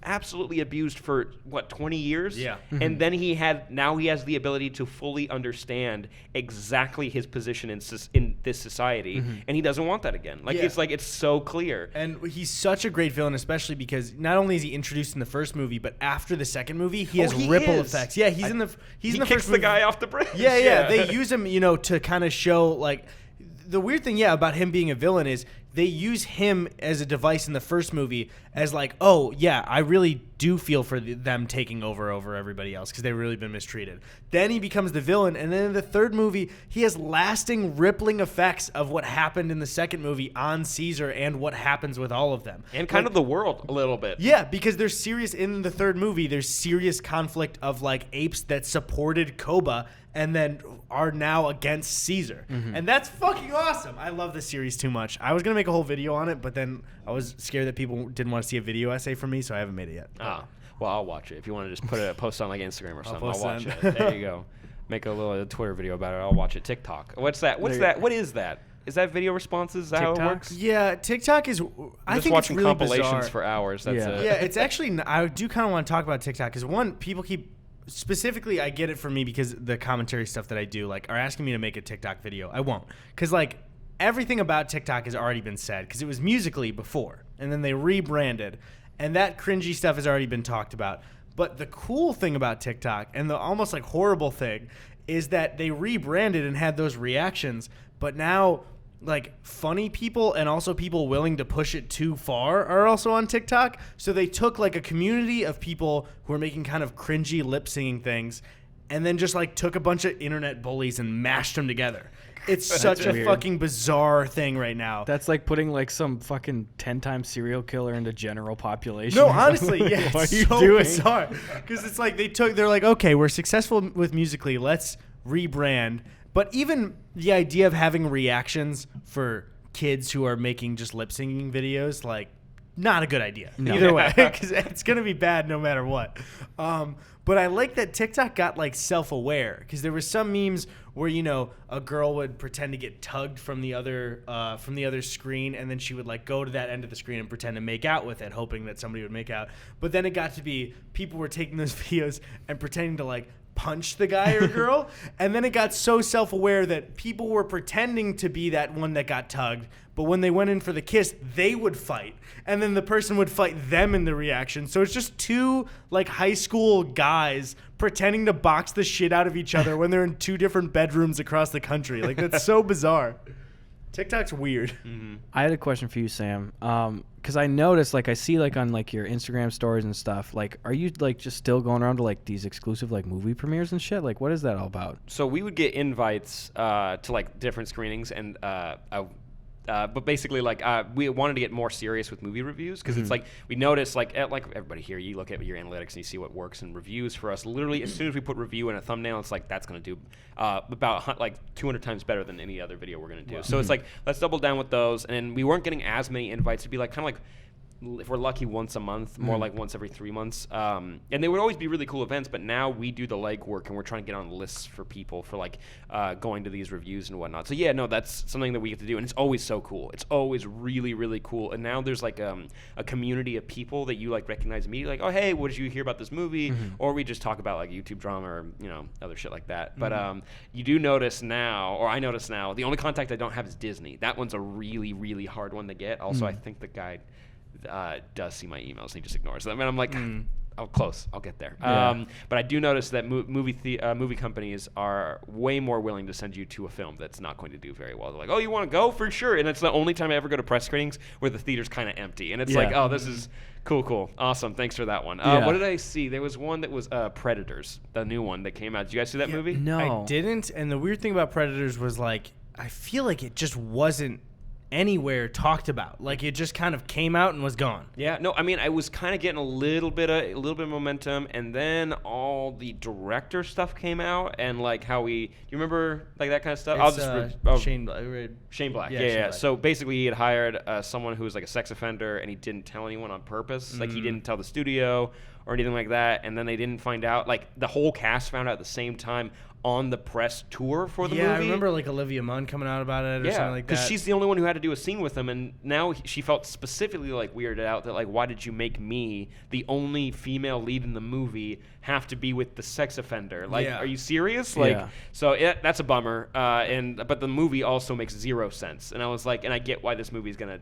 absolutely abused for 20 years, and then he has the ability to fully understand exactly his position in this society, and he doesn't want that again. Like it's so clear, and he's such a great villain, especially because not only is he introduced in the first movie, but after the second movie, he has ripple effects. Yeah, he's in the he kicks first movie. Guy off the bridge. Yeah. They use him, to kind of show like the weird thing, about him being a villain is they use him as a device in the first movie as like, oh yeah, I really do feel for them taking over everybody else because they've really been mistreated. Then he becomes the villain, and then in the third movie, he has lasting, rippling effects of what happened in the second movie on Caesar and what happens with all of them. And kind of the world a little bit. Yeah, because there's serious, in the third movie, there's serious conflict of like apes that supported Koba and then are now against Caesar. And that's fucking awesome. I love this series too much. I was going to make a whole video on it, but then I was scared that people didn't want to see a video essay from me, so I haven't made it yet. Oh, well, I'll watch it. If you want to just put a post on like Instagram or something, I'll watch it. There you go. Make a little Twitter video about it. I'll watch it. TikTok. What's that? What is that? Is that video responses? Is that how it works? Yeah, TikTok is. I think watching it's really compilations bizarre. for hours. That's it. Yeah, it's actually. I do kind of want to talk about TikTok because one, people keep. Specifically, I get it for me because the commentary stuff that I do, like, are asking me to make a TikTok video. I won't, because like everything about TikTok has already been said because it was Musical.ly before, and then they rebranded, and that cringy stuff has already been talked about. But the cool thing about TikTok, and the almost like horrible thing, is that they rebranded and had those reactions, but now like funny people and also people willing to push it too far are also on TikTok. So they took like a community of people who are making kind of cringy lip singing things and then just like took a bunch of internet bullies and mashed them together. It's such a fucking bizarre thing right now. That's like putting like some fucking 10-time serial killer into general population. No, honestly, yeah, it's so bizarre. Because it's like they're like, okay, we're successful with Musical.ly, let's rebrand. But even the idea of having reactions for kids who are making just lip singing videos, like, not a good idea. No. Either way, because it's going to be bad no matter what. But I like that TikTok got like self-aware because there were some memes where a girl would pretend to get tugged from the other screen, and then she would like go to that end of the screen and pretend to make out with it, hoping that somebody would make out. But then it got to be people were taking those videos and pretending to like punch the guy or girl, and then it got so self-aware that people were pretending to be that one that got tugged, but when they went in for the kiss, they would fight, and then the person would fight them in the reaction. So it's just two like high school guys pretending to box the shit out of each other when they're in two different bedrooms across the country. Like, that's so bizarre. TikTok's weird. Mm-hmm. I had a question for you, Sam. Because I noticed, like, I see, like, on, like, your Instagram stories and stuff, like, are you, like, just still going around to, like, these exclusive, like, movie premieres and shit? Like, what is that all about? So we would get invites to, like, different screenings, and but basically, like, we wanted to get more serious with movie reviews because it's like we noticed, like everybody here, you look at your analytics and you see what works in reviews for us. Literally, as soon as we put review in a thumbnail, it's like that's going to do about like 200 times better than any other video we're going to do. Wow. So it's like let's double down with those. And we weren't getting as many invites. It'd be like kind of like, if we're lucky, once a month, more like once every 3 months. And they would always be really cool events, but now we do the legwork and we're trying to get on lists for people for like going to these reviews and whatnot. So yeah, no, that's something that we get to do, and it's always so cool. It's always really, really cool. And now there's like a community of people that you like recognize immediately, like, oh, hey, what did you hear about this movie? Or we just talk about like YouTube drama or, other shit like that. But you do notice now, or I notice now, the only contact I don't have is Disney. That one's a really, really hard one to get. Also, I think the guy does see my emails and he just ignores them, and I'm like, oh, close, I'll get there. Yeah. But I do notice that movie companies are way more willing to send you to a film that's not going to do very well. They're like, oh, you want to go? For sure. And it's the only time I ever go to press screenings where the theater's kind of empty, and it's like, oh, this is cool, awesome, thanks for that one. What did I see? There was one that was Predators, the new one that came out. Did you guys see that movie? No, I didn't. And the weird thing about Predators was like, I feel like it just wasn't anywhere talked about. Like it just kind of came out and was gone. Yeah, no, I mean, I was kind of getting a little bit of momentum, and then all the director stuff came out, and like how do you remember like that kind of stuff? It's, Shane Black. Yeah. So basically, he had hired someone who was like a sex offender, and he didn't tell anyone on purpose. Like he didn't tell the studio or anything like that, and then they didn't find out. Like the whole cast found out at the same time on the press tour for the movie. Yeah, I remember like Olivia Munn coming out about it or something like that. Because she's the only one who had to do a scene with him, and now she felt specifically like weirded out that like, why did you make me, the only female lead in the movie, have to be with the sex offender? Like, are you serious? Like, so that's a bummer. But the movie also makes zero sense. And I was like, and I get why this movie is the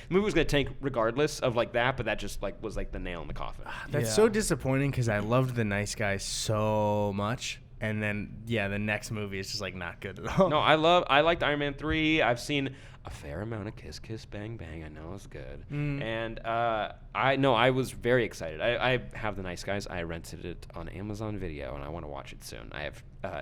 movie was gonna tank regardless of like that, but that just like was like the nail in the coffin. That's so disappointing because I loved The Nice Guys so much. And then, the next movie is just, like, not good at all. No, I liked Iron Man 3. I've seen a fair amount of Kiss Kiss Bang Bang. I know it's good. And I was very excited. I have The Nice Guys. I rented it on Amazon Video, and I want to watch it soon. I have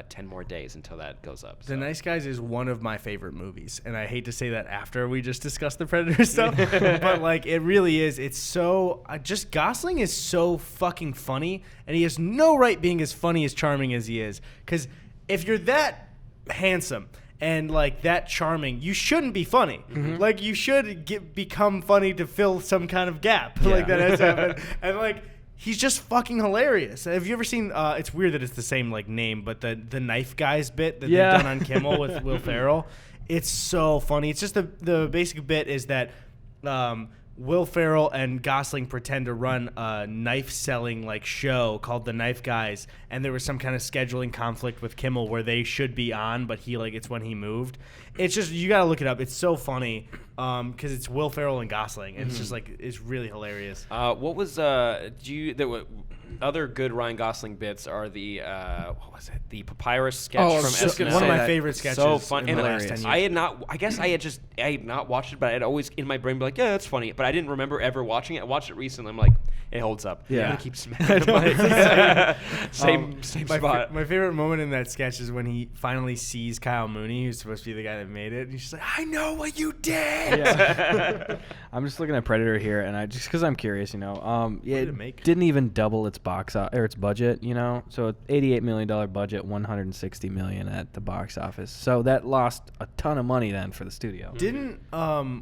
10 more days until that goes up. So. The Nice Guys is one of my favorite movies, and I hate to say that after we just discussed the Predator stuff, but, like, it really is. It's so just Gosling is so fucking funny, and he has no right being as funny as charming as he is, because if you're that handsome and like that charming, you shouldn't be funny. Like you should become funny to fill some kind of gap like that has happened. And like he's just fucking hilarious. Have you ever seen? It's weird that it's the same like name, but the Knife Guys bit that they've done on Kimmel with Will Ferrell. It's so funny. It's just the basic bit is that Will Ferrell and Gosling pretend to run a knife-selling like show called The Knife Guys, and there was some kind of scheduling conflict with Kimmel where they should be on, but it's when he moved. It's just you gotta look it up. It's so funny because it's Will Ferrell and Gosling. And it's just like it's really hilarious. What was other good Ryan Gosling bits are the what was it? The Papyrus sketch from SNL. One of my favorite sketches. So fun. In the last 10 years. I had not watched it, but I'd always in my brain be like, yeah, that's funny. But I didn't remember ever watching it. I watched it recently. I'm like, it holds up. Yeah. I'm gonna keep smacking the mic. Same spot. My favorite moment in that sketch is when he finally sees Kyle Mooney, who's supposed to be the guy that made it. And he's just like, I know what you did. Yeah. I'm just looking at Predator here, and just because I'm curious, it didn't even double its its budget, So $88 million budget, $160 million at the box office. So that lost a ton of money then for the studio.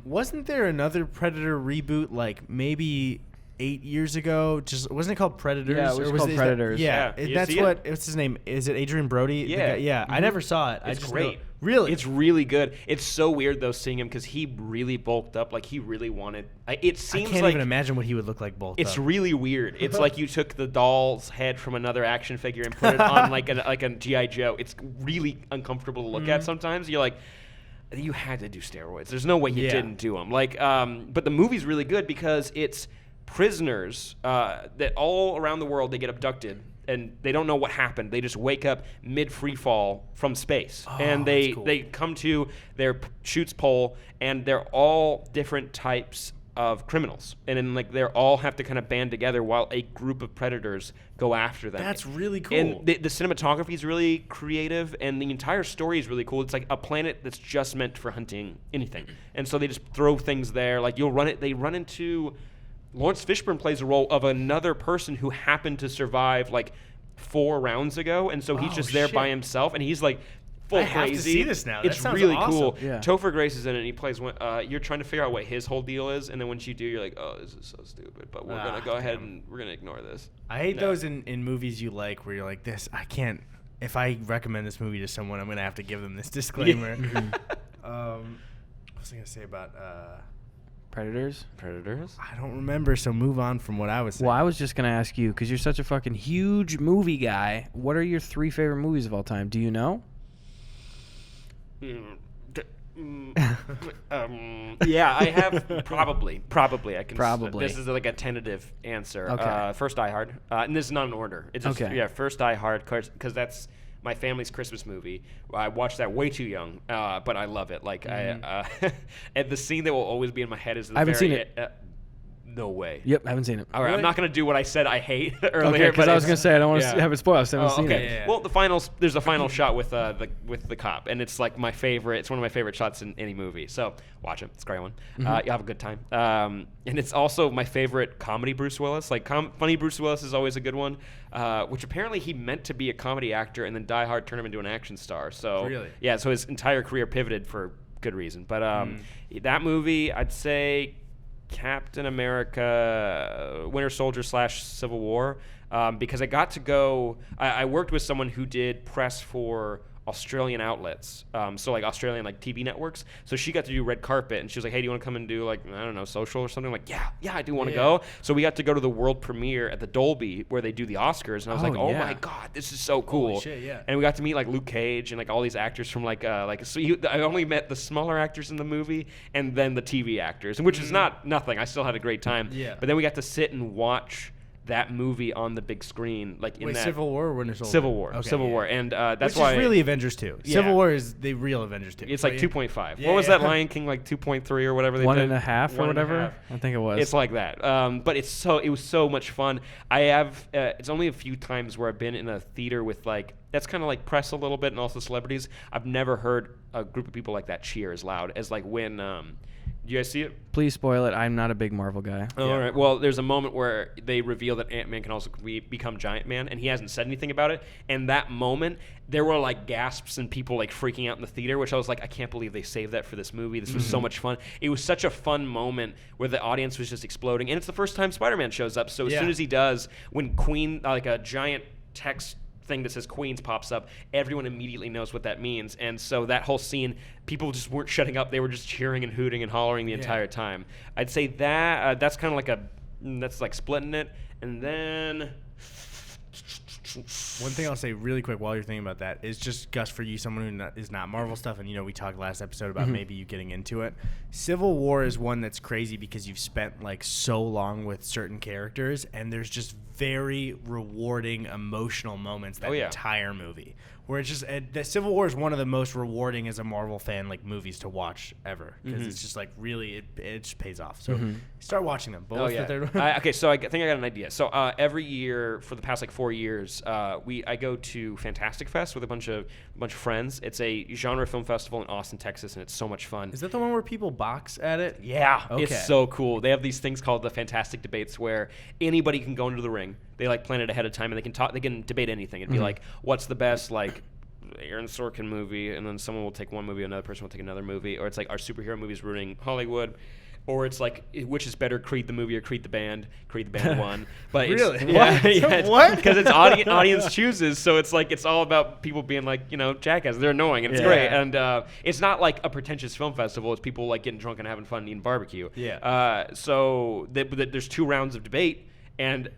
Wasn't there another Predator reboot like maybe 8 years ago? Just wasn't it called Predators? Yeah, it was called Predators. What's his name? Is it Adrian Brody? Yeah. I never saw it. It's great. Really? It's really good. It's so weird though seeing him because he really bulked up. Like he really wanted. It seems I can't like even imagine what he would look like bulked it's up. really weird. It's like you took the doll's head from another action figure and put it on like a G.I. Joe. It's really uncomfortable to look at sometimes. You're like, you had to do steroids. There's no way you didn't do them. Like, but the movie's really good because it's prisoners that all around the world, they get abducted and they don't know what happened. They just wake up mid free fall from space, and they come to their chutes pole, and they're all different types of criminals, and then like they all have to kind of band together while a group of predators go after them. That's really cool. And the cinematography is really creative, and the entire story is really cool. It's like a planet that's just meant for hunting anything, and so they just throw things there. Like they run into. Lawrence Fishburne plays a role of another person who happened to survive like 4 rounds ago, and so he's just there by himself, and he's like full crazy. I have to see this now. It's really awesome. cool. Yeah. Topher Grace is in it, and he plays one. You're trying to figure out what his whole deal is, and then once you do, you're like, oh, this is so stupid, but we're gonna go ahead and we're gonna ignore this. I hate those in movies you like where you're like, this I can't. If I recommend this movie to someone, I'm gonna have to give them this disclaimer. What was I gonna say about? Predators? I don't remember, so move on from what I was saying. Well, I was just going to ask you, because you're such a fucking huge movie guy, what are your 3 favorite movies of all time? Do you know? Yeah, I have probably. I can. Probably. This is like a tentative answer. Okay. First Die Hard. And this is not in order. It's just, first Die Hard, because that's my family's Christmas movie. I watched that way too young, but I love it. Like and the scene that will always be in my head is the I haven't seen it. No way. Yep, haven't seen it. All right, Really? I'm not going to do what I said I hate earlier. Okay, because but I was going to say I don't want to yeah. have it spoiled. I haven't seen okay. it. Yeah. Well, there's a final shot with the cop, and it's like my favorite. It's one of my favorite shots in any movie. So watch it. It's a great one. You'll have a good time. And it's also my favorite comedy Bruce Willis. Like funny Bruce Willis is always a good one. Which apparently he meant to be a comedy actor, and then Die Hard turned him into an action star. So Really? yeah. So his entire career pivoted for good reason. But that movie, I'd say Captain America, Winter Soldier / Civil War, because I got to go. I worked with someone who did press for Australian outlets, so like Australian like TV networks. So she got to do red carpet, and she was like, "Hey, do you want to come and do like I don't know social or something?" I'm like, yeah, I do want to go. So we got to go to the world premiere at the Dolby where they do the Oscars, and I was like, "Oh my god, this is so cool!" Holy shit, yeah. And we got to meet like Luke Cage and like all these actors from I only met the smaller actors in the movie and then the TV actors, which is not nothing. I still had a great time. Yeah. But then we got to sit and watch that movie on the big screen, like in Wait, that Civil War or Winter Soldier? Civil War, Okay, Civil yeah. War, and that's Which why is really Avengers 2. Yeah. Civil War is the real Avengers 2. it's like But 2.5. Yeah, What was yeah. that Lion King like 2.3 or whatever they did? 1.5 or whatever. I think it was. It's like that. But it was so much fun. I have it's only a few times where I've been in a theater with like that's kind of like press a little bit and also celebrities. I've never heard a group of people like that cheer as loud as like when do you guys see it? Please spoil it. I'm not a big Marvel guy. Oh, all right. Well, there's a moment where they reveal that Ant-Man can also become Giant Man, and he hasn't said anything about it. And that moment, there were like gasps and people like freaking out in the theater, which I was like, I can't believe they saved that for this movie. This was so much fun. It was such a fun moment where the audience was just exploding. And it's the first time Spider-Man shows up. So as soon as he does, when Queen, like a giant text thing that says Queens pops up, everyone immediately knows what that means. And so that whole scene, people just weren't shutting up. They were just cheering and hooting and hollering the entire time. I'd say that that's kind of like that's like splitting it. And then One thing I'll say really quick while you're thinking about that is just, Gus, for you, someone who is not Marvel stuff, and we talked last episode about maybe you getting into it. Civil War is one that's crazy because you've spent like so long with certain characters, and there's just very rewarding emotional moments that entire movie. Where it's just the Civil War is one of the most rewarding as a Marvel fan like movies to watch ever because it's just like really it just pays off. So start watching them. But what's the third one? Okay, so I think I got an idea. So every year for the past like 4 years, I go to Fantastic Fest with a bunch of friends. It's a genre film festival in Austin, Texas, and it's so much fun. Is that the one where people box at it? Yeah, Okay. It's so cool. They have these things called the Fantastic Debates where anybody can go into the ring. They like plan it ahead of time, and they can talk. They can debate anything. It'd be like, what's the best like Aaron Sorkin movie, and then someone will take one movie, another person will take another movie, or it's like, are superhero movies ruining Hollywood? Or it's like, which is better, Creed the movie or Creed the band? Creed the band won. But Really? Yeah, What? Because it's audience chooses, so it's like it's all about people being like, jackass. They're annoying, and it's great. And it's not like a pretentious film festival. It's people like getting drunk and having fun and eating barbecue. Yeah. So there's 2 rounds of debate. And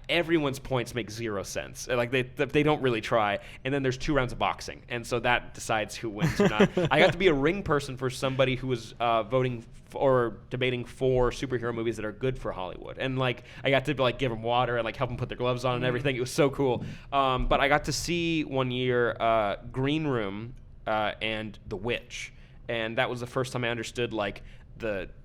everyone's points make zero sense. Like they don't really try. And then there's 2 rounds of boxing, and so that decides who wins or not. I got to be a ring person for somebody who was voting or debating for superhero movies that are good for Hollywood, and like I got to like give them water and like help them put their gloves on and everything. It was so cool. But I got to see one year Green Room and The Witch, and that was the first time I understood like.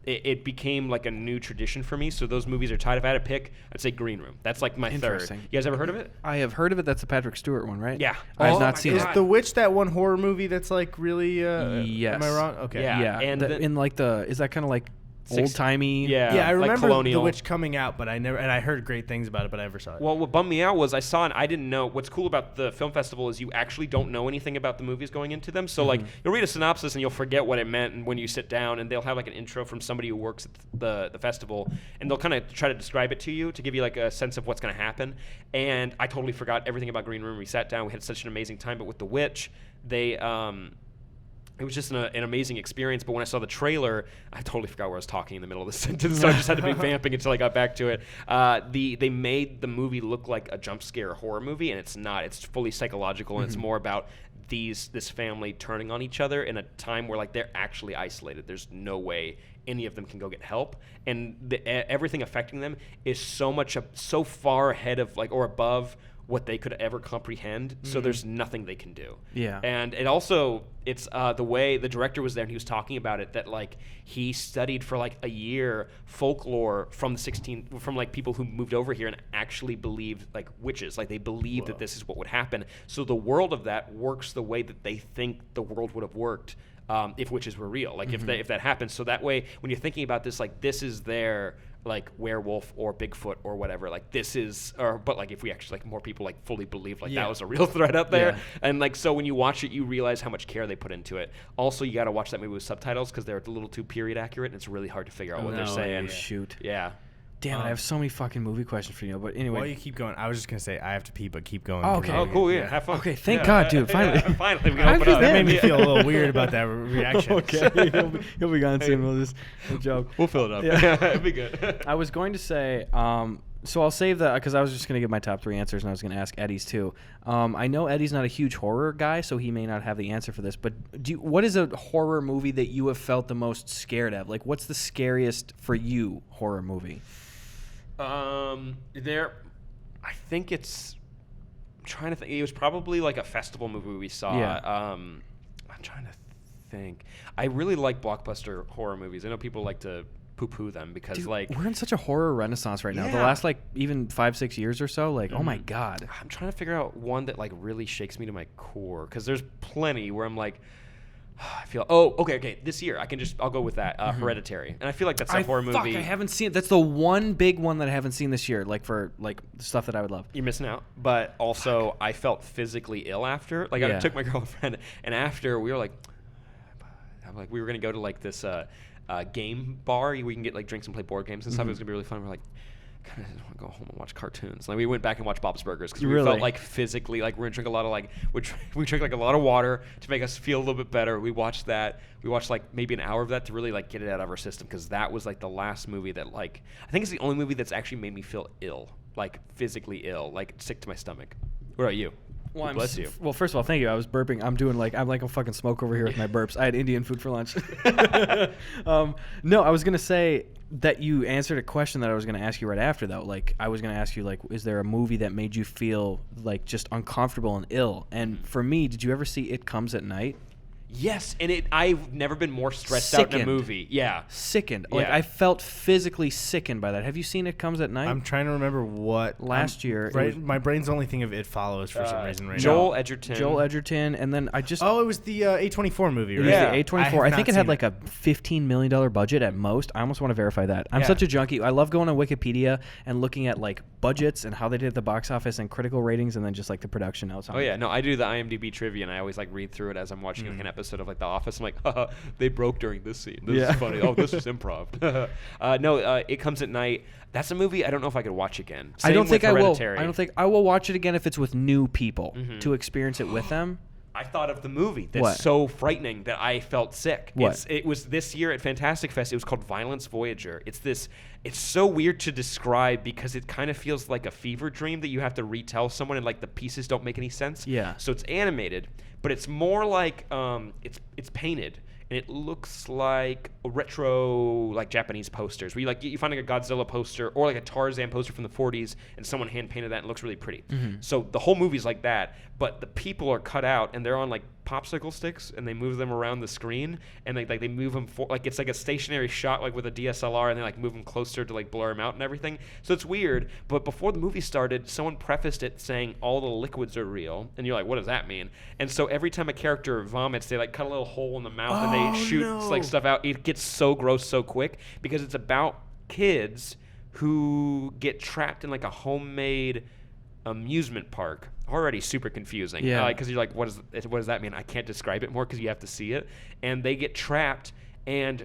It became like a new tradition for me. So those movies are tied. If I had to pick, I'd say Green Room. That's like my third. You guys ever heard of it? I have heard of it. That's the Patrick Stewart one, right? Yeah. I have Oh not my seen Is it. The Witch that one horror movie that's like really? Yes. Am I wrong? Okay. Yeah. Yeah. And in like is that kind of like old timey? Yeah. Yeah, I like remember colonial. The Witch coming out, but I heard great things about it, but I never saw it. Well, what bummed me out was I saw it and I didn't know. What's cool about the film festival is you actually don't know anything about the movies going into them. So like you'll read a synopsis and you'll forget what it meant, and when you sit down and they'll have like an intro from somebody who works at the festival, and they'll kind of try to describe it to you to give you like a sense of what's going to happen. And I totally forgot everything about Green Room. We sat down, we had such an amazing time, but with The Witch, they it was just an amazing experience. But when I saw the trailer, I totally forgot where I was talking in the middle of the sentence, so I just had to be vamping until I got back to it. They made the movie look like a jump scare horror movie, and it's not. It's fully psychological, and it's more about this family turning on each other in a time where like they're actually isolated. There's no way any of them can go get help, and everything affecting them is so far ahead of like or above what they could ever comprehend. So there's nothing they can do. Yeah. And it also, it's the way the director was there and he was talking about it, that like he studied for like a year folklore from like people who moved over here and actually believed like witches. Like they believed that this is what would happen. So the world of that works the way that they think the world would have worked if witches were real. Like if that happens. So that way, when you're thinking about this, like this is their like werewolf or Bigfoot or whatever, like this is, but like if we actually like more people like fully believe like that was a real threat out there, and like so when you watch it, you realize how much care they put into it. Also, you got to watch that movie with subtitles because they're a little too period accurate, and it's really hard to figure out what they're saying. Shoot. Yeah. Damn it, I have so many fucking movie questions for you. But anyway. While you keep going, I was just going to say, I have to pee, but keep going. Oh, okay. Oh, cool. Yeah. Have fun. Okay, thank God, dude. Finally. Finally, we can open up. That made me feel a little weird about that reaction. Okay. He'll be gone soon. We'll just joke. We'll fill it up. Yeah. It'll be good. I was going to say, so I'll save that because I was just going to give my top 3 answers and I was going to ask Eddie's too. I know Eddie's not a huge horror guy, so he may not have the answer for this, but what is a horror movie that you have felt the most scared of? Like, what's the scariest for you horror movie? I think it's. I'm trying to think. It was probably like a festival movie we saw. Yeah. I'm trying to think. I really like blockbuster horror movies. I know people like to poo-poo them because Dude, like we're in such a horror renaissance right now. The last like even 5-6 years or so, like oh my God. I'm trying to figure out one that like really shakes me to my core because there's plenty where I'm like. I feel okay. This year I'll go with that. Hereditary, and I feel like that's a horror movie. I haven't seen it. That's the one big one that I haven't seen this year. Like for like the stuff that I would love. You're missing out. But also, I felt physically ill after. Like I took my girlfriend, and after we were like we were gonna go to like this game bar. We can get like drinks and play board games and stuff. It was gonna be really fun. We're like. Kind of want to go home and watch cartoons. Like we went back and watched Bob's Burgers because we felt like physically like we're gonna drink a lot of like we drink like a lot of water to make us feel a little bit better. We watched that. We watched like maybe an hour of that to really like get it out of our system because that was like the last movie that like I think it's the only movie that's actually made me feel ill, like physically ill, like sick to my stomach. What about you? Well, bless you. Well, first of all, thank you. I was burping. I'm like a fucking smoke over here with my burps. I had Indian food for lunch. No, I was gonna say that you answered a question that I was gonna ask you right after though. Like I was gonna ask you like, is there a movie that made you feel like just uncomfortable and ill? And for me, did you ever see It Comes at Night? Yes, and I've never been more stressed out in a movie. Yeah. Sickened. Like I felt physically sickened by that. Have you seen It Comes at Night? I'm trying to remember what last year. Right, my brain's only thinking of It Follows for some reason right Joel now. Edgerton, and then I just it was the A24 movie, right? Yeah, the A24. I think it had like a $15 million budget at most. I almost want to verify that. I'm such a junkie. I love going on Wikipedia and looking at like budgets and how they did at the box office and critical ratings, and then just like the production notes. Oh yeah, no, I do the IMDb trivia, and I always like read through it as I'm watching like an episode of like The Office. I'm like, haha, they broke during this scene. This is funny. Oh, this is improv. It Comes at Night. That's a movie I don't know if I could watch again. Same I don't think I will. Hereditary. I don't think I will watch it again if it's with new people to experience it with them. I thought of the movie that's so frightening that I felt sick. It was this year at Fantastic Fest. It was called Violence Voyager. It's so weird to describe because it kind of feels like a fever dream that you have to retell someone and like the pieces don't make any sense. Yeah. So it's animated, but it's more like it's painted. And it looks like retro, like Japanese posters. Where you find like a Godzilla poster or like a Tarzan poster from the 40s, and someone hand painted that and it looks really pretty. So the whole movie's like that, but the people are cut out and they're on like popsicle sticks and they move them around the screen and they move them like it's like a stationary shot like with a DSLR and they like move them closer to like blur them out and everything. So it's weird. But before the movie started, someone prefaced it saying all the liquids are real, and you're like, what does that mean? And so every time a character vomits, they like cut a little hole in the mouth and they shoot like stuff out. It gets so gross so quick because it's about kids who get trapped in like a homemade amusement park. Already super confusing. Yeah. Because you're like, what does that mean? I can't describe it more because you have to see it. And they get trapped and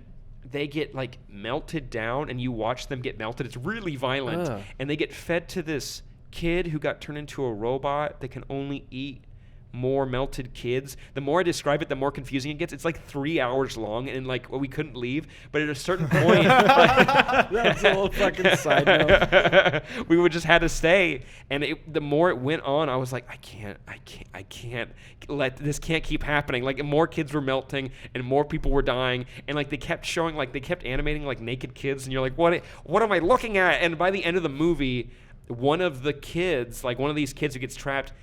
they get like melted down, and you watch them get melted. It's really violent. And they get fed to this kid who got turned into a robot that can only eat more melted kids. The more I describe it, the more confusing it gets. It's like 3 hours long, and like we couldn't leave. But at a certain point, That's a little fucking side note. we would just had to stay. And the more it went on, I was like, I can't let this can't keep happening. Like more kids were melting, and more people were dying, and like they kept showing, like they kept animating like naked kids, and you're like, what am I looking at? And by the end of the movie, one of the kids, like one of these kids who gets trapped,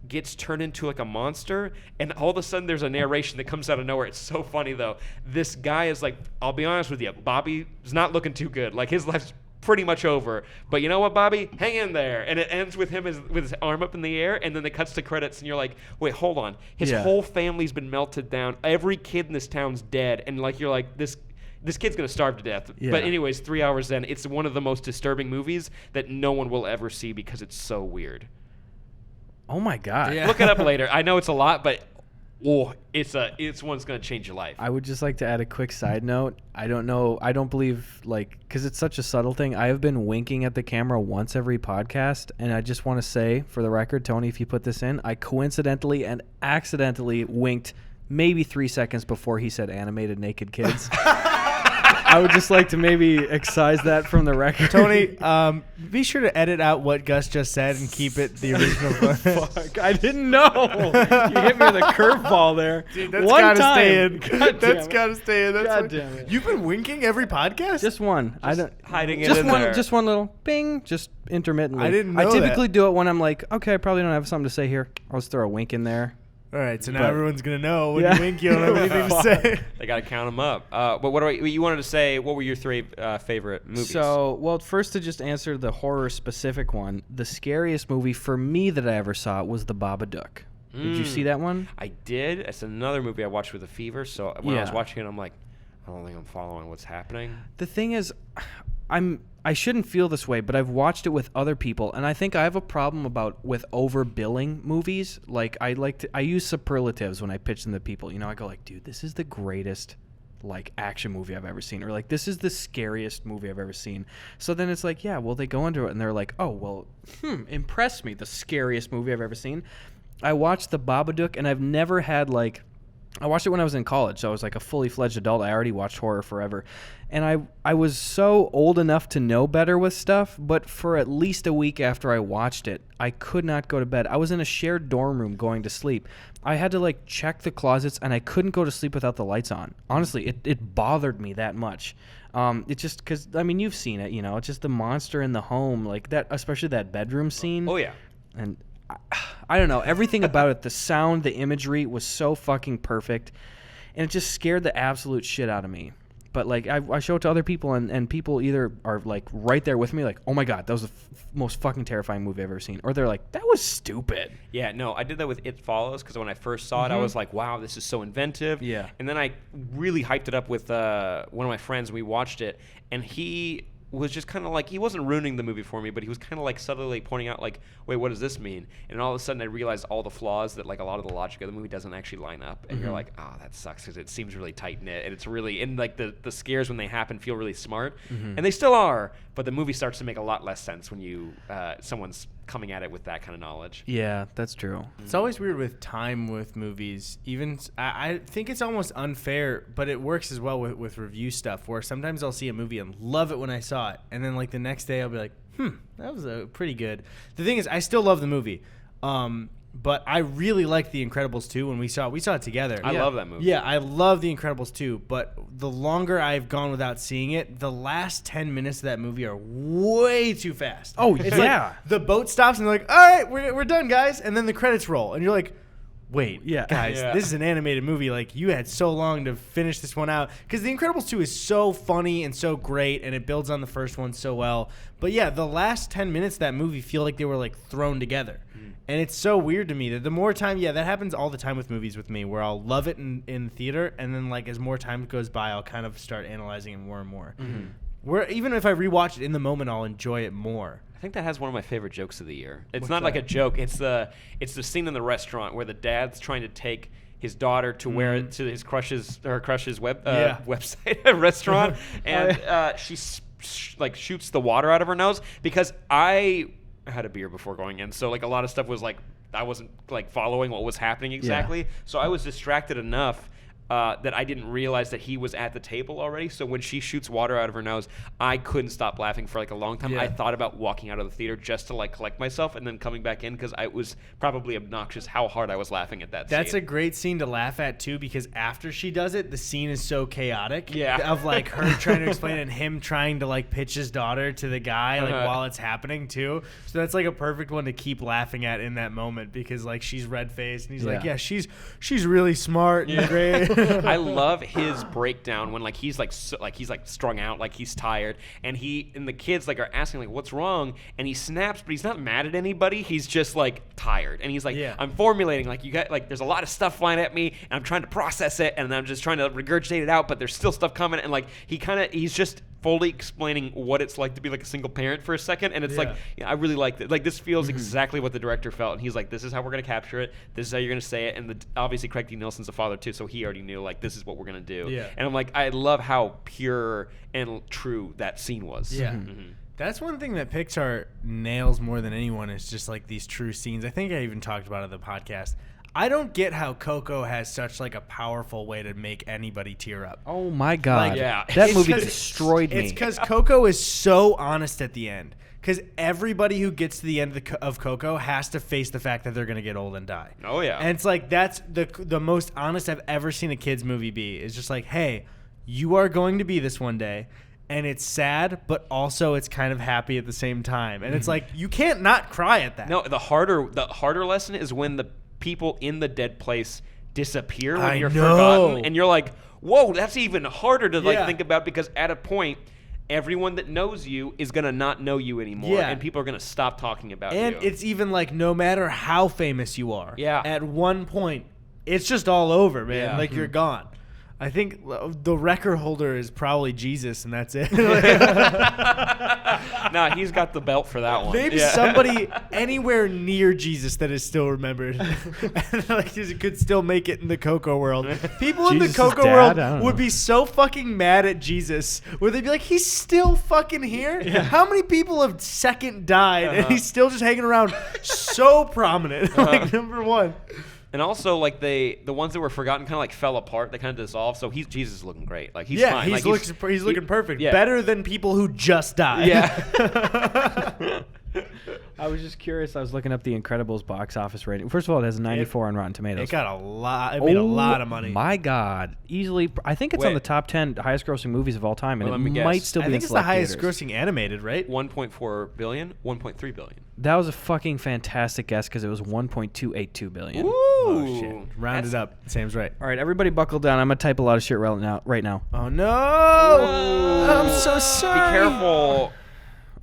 gets turned into like a monster, and all of a sudden there's a narration that comes out of nowhere. It's so funny though. This guy is like, I'll be honest with you, Bobby is not looking too good. Like his life's pretty much over. But you know what, Bobby? Hang in there. And it ends with him with his arm up in the air, and then it cuts to credits, and you're like, wait, hold on. His whole family's been melted down. Every kid in this town's dead, and like you're like, this kid's going to starve to death. Yeah. But anyways, 3 hours in, it's one of the most disturbing movies that no one will ever see because it's so weird. Oh my God! Yeah. Look it up later. I know it's a lot, but it's one's gonna change your life. I would just like to add a quick side note. I don't know. I don't believe because it's such a subtle thing. I have been winking at the camera once every podcast, and I just want to say for the record, Tony, if you put this in, I coincidentally and accidentally winked maybe 3 seconds before he said animated naked kids. I would just like to maybe excise that from the record. Tony, be sure to edit out what Gus just said and keep it the original. Fuck, I didn't know. You hit me with a curveball there. Dude, that's gotta stay in. That's gotta stay in. God damn it. You've been winking every podcast? Just one. I don't hiding just it in one, there. Just one little bing, just intermittently. I didn't know I typically do it when I'm like, okay, I probably don't have something to say here. I'll just throw a wink in there. All right, so now everyone's going to know when you wink, you don't have anything to say. They got to count them up. But what you wanted to say, what were your three favorite movies? So, well, first to just answer the horror-specific one, the scariest movie for me that I ever saw was The Babadook. Did you see that one? I did. It's another movie I watched with a fever, so when I was watching it, I'm like, I don't think I'm following what's happening. The thing is, I shouldn't feel this way, but I've watched it with other people, and I think I have a problem with overbilling movies. Like I use superlatives when I pitch them to people. You know, I go like, dude, this is the greatest like action movie I've ever seen, or like this is the scariest movie I've ever seen. So then it's like, yeah, well, they go into it and they're like, oh, well, impress me, the scariest movie I've ever seen. I watched The Babadook, and I've never had like. I watched it when I was in college, so I was like a fully fledged adult. I already watched horror forever. And I was so old enough to know better with stuff, but for at least a week after I watched it, I could not go to bed. I was in a shared dorm room going to sleep. I had to like check the closets, and I couldn't go to sleep without the lights on. Honestly, it bothered me that much. It's just because, I mean, you've seen it, you know, it's just the monster in the home, like that, especially that bedroom scene. Oh, yeah. And I don't know. Everything about it, the sound, the imagery was so fucking perfect. And it just scared the absolute shit out of me. But, like, I show it to other people, and people either are, like, right there with me, like, oh, my God, that was the most fucking terrifying movie I've ever seen. Or they're like, that was stupid. Yeah, no, I did that with It Follows, because when I first saw it, I was like, wow, this is so inventive. Yeah. And then I really hyped it up with one of my friends, and we watched it, and he was just kind of like, he wasn't ruining the movie for me, but he was kind of like subtly pointing out like, wait, what does this mean? And all of a sudden I realized all the flaws that like a lot of the logic of the movie doesn't actually line up. And you're like, oh, that sucks, because it seems really tight knit, and it's really, and like the scares when they happen feel really smart, and they still are, but the movie starts to make a lot less sense when you someone's coming at it with that kind of knowledge. Yeah, that's true. It's always weird with time with movies. Even I think it's almost unfair, but it works as well with review stuff, where sometimes I'll see a movie and love it when I saw it, and then like the next day I'll be like, that was pretty good. The thing is, I still love the movie, but I really liked The Incredibles 2 when we saw it together. I love that movie. Yeah, I love The Incredibles 2, but the longer I've gone without seeing it, the last 10 minutes of that movie are way too fast. Oh, it's yeah. Like the boat stops and they're like, all right, we're done, guys. And then the credits roll. And you're like, wait, guys, this is an animated movie. Like, you had so long to finish this one out. Because The Incredibles 2 is so funny and so great, and it builds on the first one so well. But yeah, the last 10 minutes of that movie feel like they were like thrown together. And it's so weird to me that the more time, that happens all the time with movies with me, where I'll love it in theater, and then like as more time goes by, I'll kind of start analyzing it more and more. Where even if I rewatch it in the moment, I'll enjoy it more. I think that has one of my favorite jokes of the year. It's not like a joke. It's the scene in the restaurant where the dad's trying to take his daughter to where to her crush's website restaurant, and she like shoots the water out of her nose, because I had a beer before going in, so like a lot of stuff was like I wasn't like following what was happening exactly, so I was distracted enough that I didn't realize that he was at the table already. So when she shoots water out of her nose, I couldn't stop laughing for like a long time. I thought about walking out of the theater just to like collect myself and then coming back in because it was probably obnoxious how hard I was laughing at that scene. That's a great scene to laugh at too, because after she does it, the scene is so chaotic. Yeah. Of like her trying to explain it and him trying to like pitch his daughter to the guy like while it's happening too. So that's like a perfect one to keep laughing at in that moment, because like she's red faced and he's like, yeah, she's really smart and great. I love his breakdown when like he's like he's like strung out, like he's tired, and the kids like are asking like what's wrong, and he snaps, but he's not mad at anybody. He's just like tired, and he's like, I'm formulating, like you got like there's a lot of stuff flying at me, and I'm trying to process it, and I'm just trying to regurgitate it out, but there's still stuff coming, and like he's just fully explaining what it's like to be like a single parent for a second, and it's like I really like it. Like this feels exactly what the director felt, and he's like, this is how we're gonna capture it, this is how you're gonna say it, and obviously Craig D. Nelson's a father too, so he already knew like this is what we're gonna do. And I'm like, I love how pure and true that scene was. That's one thing that Pixar nails more than anyone, is just like these true scenes. I think I even talked about it on the podcast. I don't get how Coco has such like a powerful way to make anybody tear up. Oh my God. Like, that movie destroyed me. It's because Coco is so honest at the end. Because everybody who gets to the end of Coco has to face the fact that they're going to get old and die. Oh, yeah. And it's like, that's the most honest I've ever seen a kid's movie be. It's just like, hey, you are going to be this one day. And it's sad, but also it's kind of happy at the same time. And it's like, you can't not cry at that. No, the harder lesson is when the people in the dead place disappear when you're forgotten, and you're like, whoa, that's even harder to like think about, because at a point everyone that knows you is gonna not know you anymore, and people are gonna stop talking about you. And it's even like, no matter how famous you are, at one point it's just all over, man. Like you're gone. I think the record holder is probably Jesus, and that's it. Nah, he's got the belt for that one. Maybe somebody anywhere near Jesus that is still remembered, like could still make it in the Coco world. People in the Coco world would be so fucking mad at Jesus, where they'd be like, "He's still fucking here? How many people have second died, and he's still just hanging around, so prominent, like number one." And also, like the ones that were forgotten kind of like fell apart. They kind of dissolved. So Jesus is looking great. Like he's fine. He's looking perfect. Better than people who just died. Yeah. I was just curious. I was looking up the Incredibles box office rating. First of all, it has a 94 on Rotten Tomatoes. It got a lot. It made a lot of money. My God, easily. I think it's on the top 10 highest-grossing movies of all time, and it might still be in select theaters. I think it's the highest-grossing animated, right? 1.4 billion, 1.3 billion. That was a fucking fantastic guess, because it was 1.282 billion. Ooh. Oh shit! Round it up. Sam's right. All right, everybody, buckle down. I'm gonna type a lot of shit right now. Oh no! Whoa. I'm so sorry. Be careful. All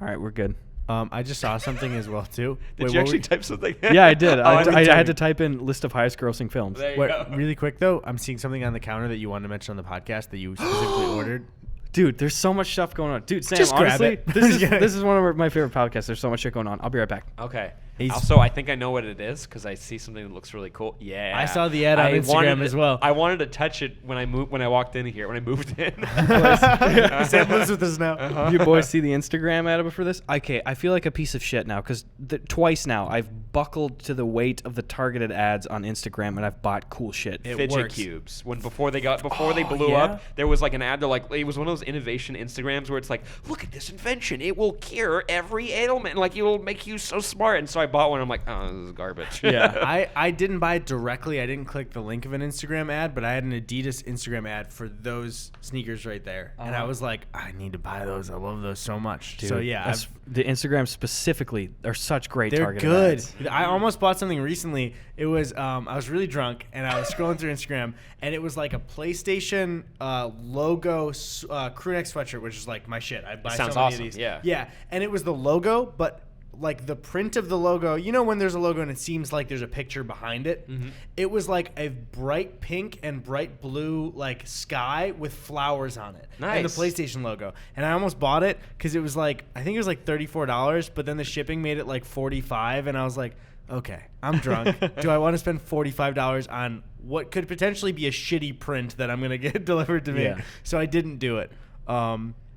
right, we're good. I just saw something as well too. Did you actually type something? Yeah, I did. I had to type in list of highest grossing films. Really quick though, I'm seeing something on the counter that you wanted to mention on the podcast that you specifically ordered. Dude, there's so much stuff going on. Dude, Sam, just honestly, this is one of my favorite podcasts. There's so much shit going on. I'll be right back. Okay. Also, I think I know what it is, because I see something that looks really cool. Yeah. I saw the ad on Instagram as well. I wanted to touch it when I walked in here, when I moved in. Sam lives with us now. You boys see the Instagram ad for this? Okay, I feel like a piece of shit now, because twice now I've buckled to the weight of the targeted ads on Instagram, and I've bought cool shit. Fidget cubes. Before they blew up, there was like an ad. They're like, it was one of those innovation Instagrams where it's like, look at this invention. It will cure every ailment. Like, it will make you so smart. And so I bought one. I'm like, oh, this is garbage. Yeah. I didn't buy it directly. I didn't click the link of an Instagram ad, but I had an Adidas Instagram ad for those sneakers right there. And I was like, I need to buy those. I love those so much. Dude, so yeah, the Instagram specifically are such great targeted good. ads. I almost bought something recently. It was I was really drunk, and I was scrolling through Instagram, and it was like a PlayStation logo crew neck sweatshirt, which is like my shit. I buy so many of these. Yeah, and it was the logo, but like the print of the logo, you know when there's a logo and it seems like there's a picture behind it? Mm-hmm. It was like a bright pink and bright blue like sky with flowers on it. Nice. And the PlayStation logo. And I almost bought it because it was like, I think it was like $34, but then the shipping made it like $45, and I was like, okay, I'm drunk. Do I want to spend $45 on what could potentially be a shitty print that I'm going to get delivered to me? Yeah. So I didn't do it.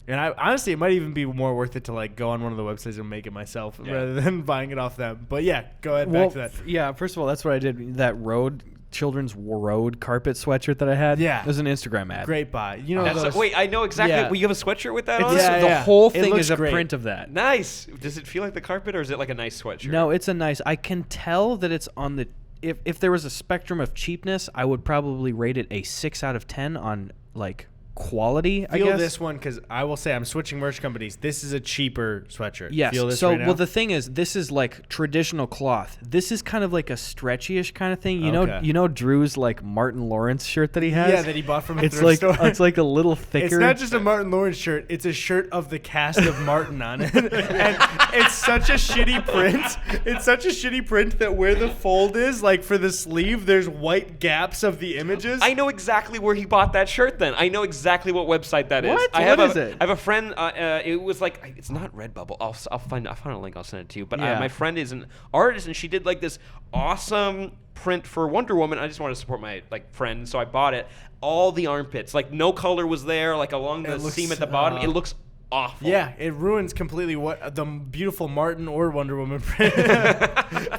And I honestly, it might even be more worth it to like go on one of the websites and make it myself rather than buying it off them. But yeah, go ahead back to that. Yeah, first of all, that's what I did. That road children's road carpet sweatshirt that I had. Yeah. It was an Instagram ad. Great buy. You know, wait, I know exactly. Yeah. Well, you have a sweatshirt with that on? The whole It thing looks is a great. print of that. Nice. Does it feel like the carpet, or is it like a nice sweatshirt? No, it's a nice. I can tell that it's on the. If there was a spectrum of cheapness, I would probably rate it a 6 out of 10 on like quality. I feel guess. this one because I will say I'm switching merch companies. This is a cheaper sweatshirt. Yes. Feel this So, right now? well, the thing is, this is like traditional cloth. This is kind of like a stretchy-ish kind of thing. You know Drew's like Martin Lawrence shirt that he has. Yeah, that he bought from a It's thrift like store. it's like a little thicker. It's not just a Martin Lawrence shirt. It's a shirt of the cast of Martin on it. And it's such a shitty print. It's such a shitty print that where the fold is, like for the sleeve, there's white gaps of the images. I know exactly where he bought that shirt then. I know exactly what website that is. What? I have What is it? I have a friend, it was like, it's not Redbubble. I'll find a link, I'll send it to you. But Yeah. my friend is an artist, and she did like this awesome print for Wonder Woman. I just wanted to support my like friend, so I bought it. All the armpits, like no color was there, like along the looks, seam at the bottom. It looks awful. Yeah, it ruins completely what the beautiful Martin or Wonder Woman print.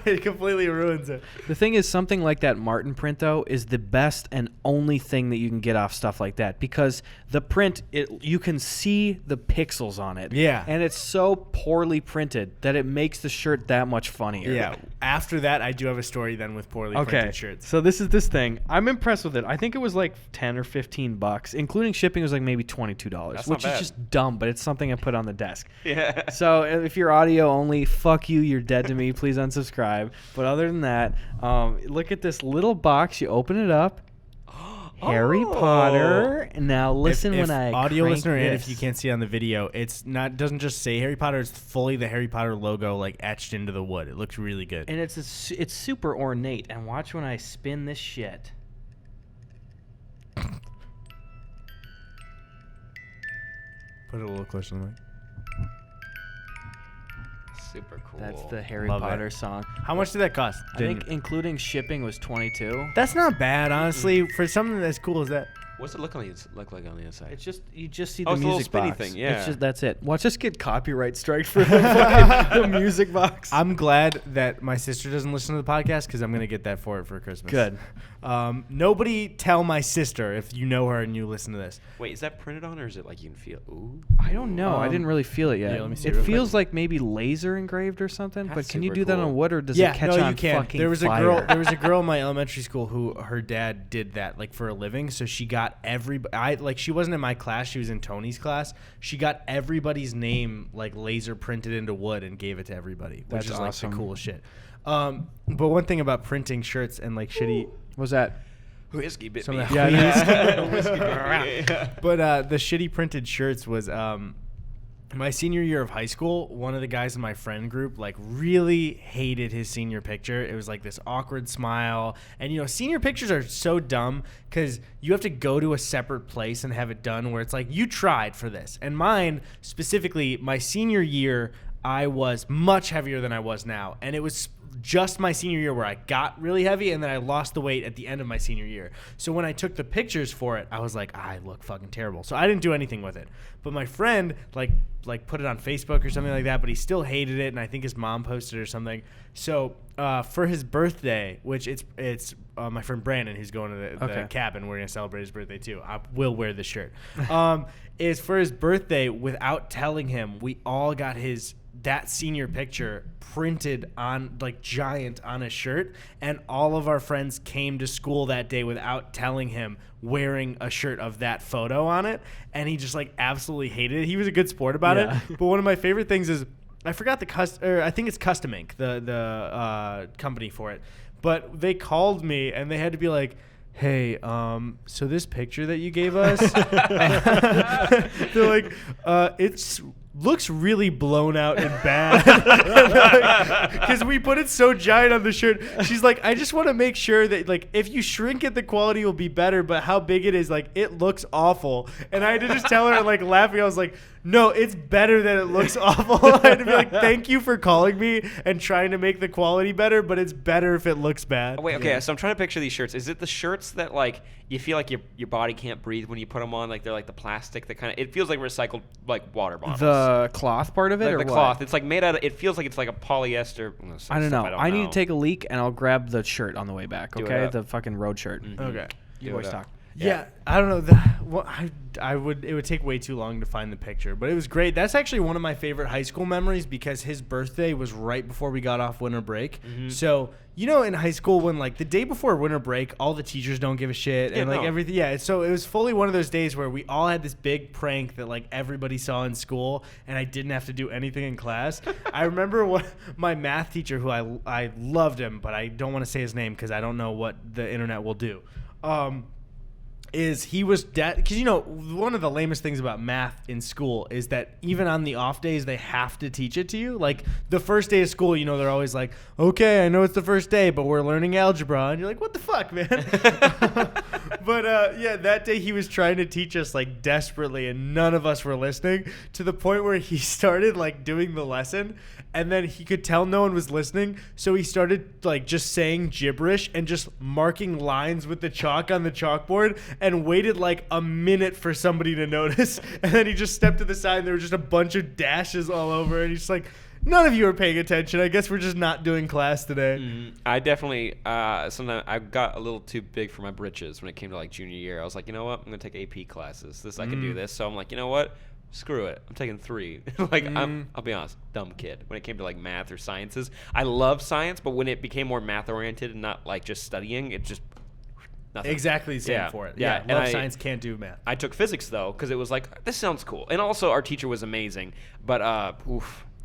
It completely ruins it. The thing is, something like that Martin print, though, is the best and only thing that you can get off stuff like that, because the print, you can see the pixels on it. Yeah. And it's so poorly printed that it makes the shirt that much funnier. Yeah. After that, I do have a story then with poorly printed shirts. So this is this thing. I'm impressed with it. I think it was like 10 or 15 bucks, including shipping. It was like maybe $22, That's which not is bad. just dumb, but it's something I put on the desk. Yeah. So if you're audio only, fuck you, you're dead to me. Please unsubscribe. But other than that, look at this little box. You open it up. Harry Potter. Now listen if when I audio crank listener, and this. if you can't see on the video, it's not doesn't just say Harry Potter. It's fully the Harry Potter logo like etched into the wood. It looks really good. And it's super ornate. And watch when I spin this shit. Put it a little closer to the mic. Super cool. That's the Harry Love Potter it. song. How much did that cost? I think including shipping was $22. That's not bad, honestly, for something as cool as that. What's it look like on the inside? It's just you just see Oh, the it's a little music spinny box. thing, yeah. It's just that's it. Watch us get copyright strike for the music box. I'm glad that my sister doesn't listen to the podcast because I'm gonna get that for it for Christmas. Good. Nobody tell my sister if you know her and you listen to this. Wait, is that printed on, or is it like you can feel? Ooh. I don't know. I didn't really feel it yet. yeah, let me see It real feels quick. like maybe laser engraved or something. That's but can you super do that cool. on wood, or does Yeah, it catch no, on you can. fucking There was fire? a girl. There was a girl in my elementary school who her dad did that like for a living. So she got she wasn't in my class. She was in Tony's class. She got everybody's name like laser printed into wood and gave it to everybody, which That's is awesome. like the coolest shit. But one thing about printing shirts and like shitty. Was that? Whiskey bit Some me. of the- Yeah, Whiskey bit me. But the shitty printed shirts was my senior year of high school. One of the guys in my friend group like really hated his senior picture. It was like this awkward smile, and senior pictures are so dumb because you have to go to a separate place and have it done where it's like you tried for this. And mine specifically, my senior year, I was much heavier than I was now, and it was just my senior year where I got really heavy and then I lost the weight at the end of my senior year. So when I took the pictures for it, I was like, I look fucking terrible. So I didn't do anything with it. But my friend like put it on Facebook or something like that, but he still hated it, and I think his mom posted it or something. So for his birthday, which it's my friend Brandon who's going to the cabin, we're gonna celebrate his birthday too. I will wear this shirt. Is for his birthday, without telling him, we all got that senior picture printed on like giant on a shirt, and all of our friends came to school that day without telling him, wearing a shirt of that photo on it, and he just like absolutely hated it. He was a good sport about it, but one of my favorite things is I forgot I think it's Custom Ink, the company for it, but they called me and they had to be like, hey, so this picture that you gave us, they're like, it's looks really blown out and bad because we put it so giant on the shirt. She's like, I just want to make sure that like if you shrink it the quality will be better, but how big it is, like it looks awful. And I had to just tell her like laughing, I was like, no, it's better that it looks awful. I'd be like, thank you for calling me and trying to make the quality better, but it's better if it looks bad. Oh, wait, okay, so I'm trying to picture these shirts. Is it the shirts that, like, you feel like your body can't breathe when you put them on? Like, they're like the plastic that kind of, it feels like recycled, like, water bottles. The cloth part of it, like or the what? Cloth. It's like made out of, it feels like it's like a polyester. I don't know. I need to take a leak, and I'll grab the shirt on the way back, okay? The fucking road shirt. Mm-hmm. Okay. You boys talk. Yeah, I don't know. It would take way too long to find the picture, but it was great. That's actually one of my favorite high school memories because his birthday was right before we got off winter break. Mm-hmm. So, you know, in high school when like the day before winter break, all the teachers don't give a shit and like everything. Yeah. So it was fully one of those days where we all had this big prank that like everybody saw in school and I didn't have to do anything in class. I remember my math teacher, who I loved him, but I don't want to say his name because I don't know what the internet will do. Is he was because you know one of the lamest things about math in school is that even on the off days they have to teach it to you. Like the first day of school, you know, they're always like, okay, I know it's the first day, but we're learning algebra, and you're like, what the fuck, man? But yeah, that day he was trying to teach us like desperately, and none of us were listening, to the point where he started like doing the lesson, and then he could tell no one was listening, so he started like just saying gibberish and just marking lines with the chalk on the chalkboard. And waited like a minute for somebody to notice. And then he just stepped to the side and there were just a bunch of dashes all over. And he's like, none of you are paying attention. I guess we're just not doing class today. Mm-hmm. I definitely, sometimes I got a little too big for my britches when it came to like junior year. I was like, you know what? I'm going to take AP classes. I can do this. So I'm like, you know what? Screw it. I'm taking 3. Like, I'll be honest, dumb kid. When it came to like math or sciences, I love science, but when it became more math oriented and not like just studying, it just... Nothing. Exactly the same for it. Yeah. Love science, can't do math. I took physics, though, because it was like, this sounds cool. And also, our teacher was amazing. But, I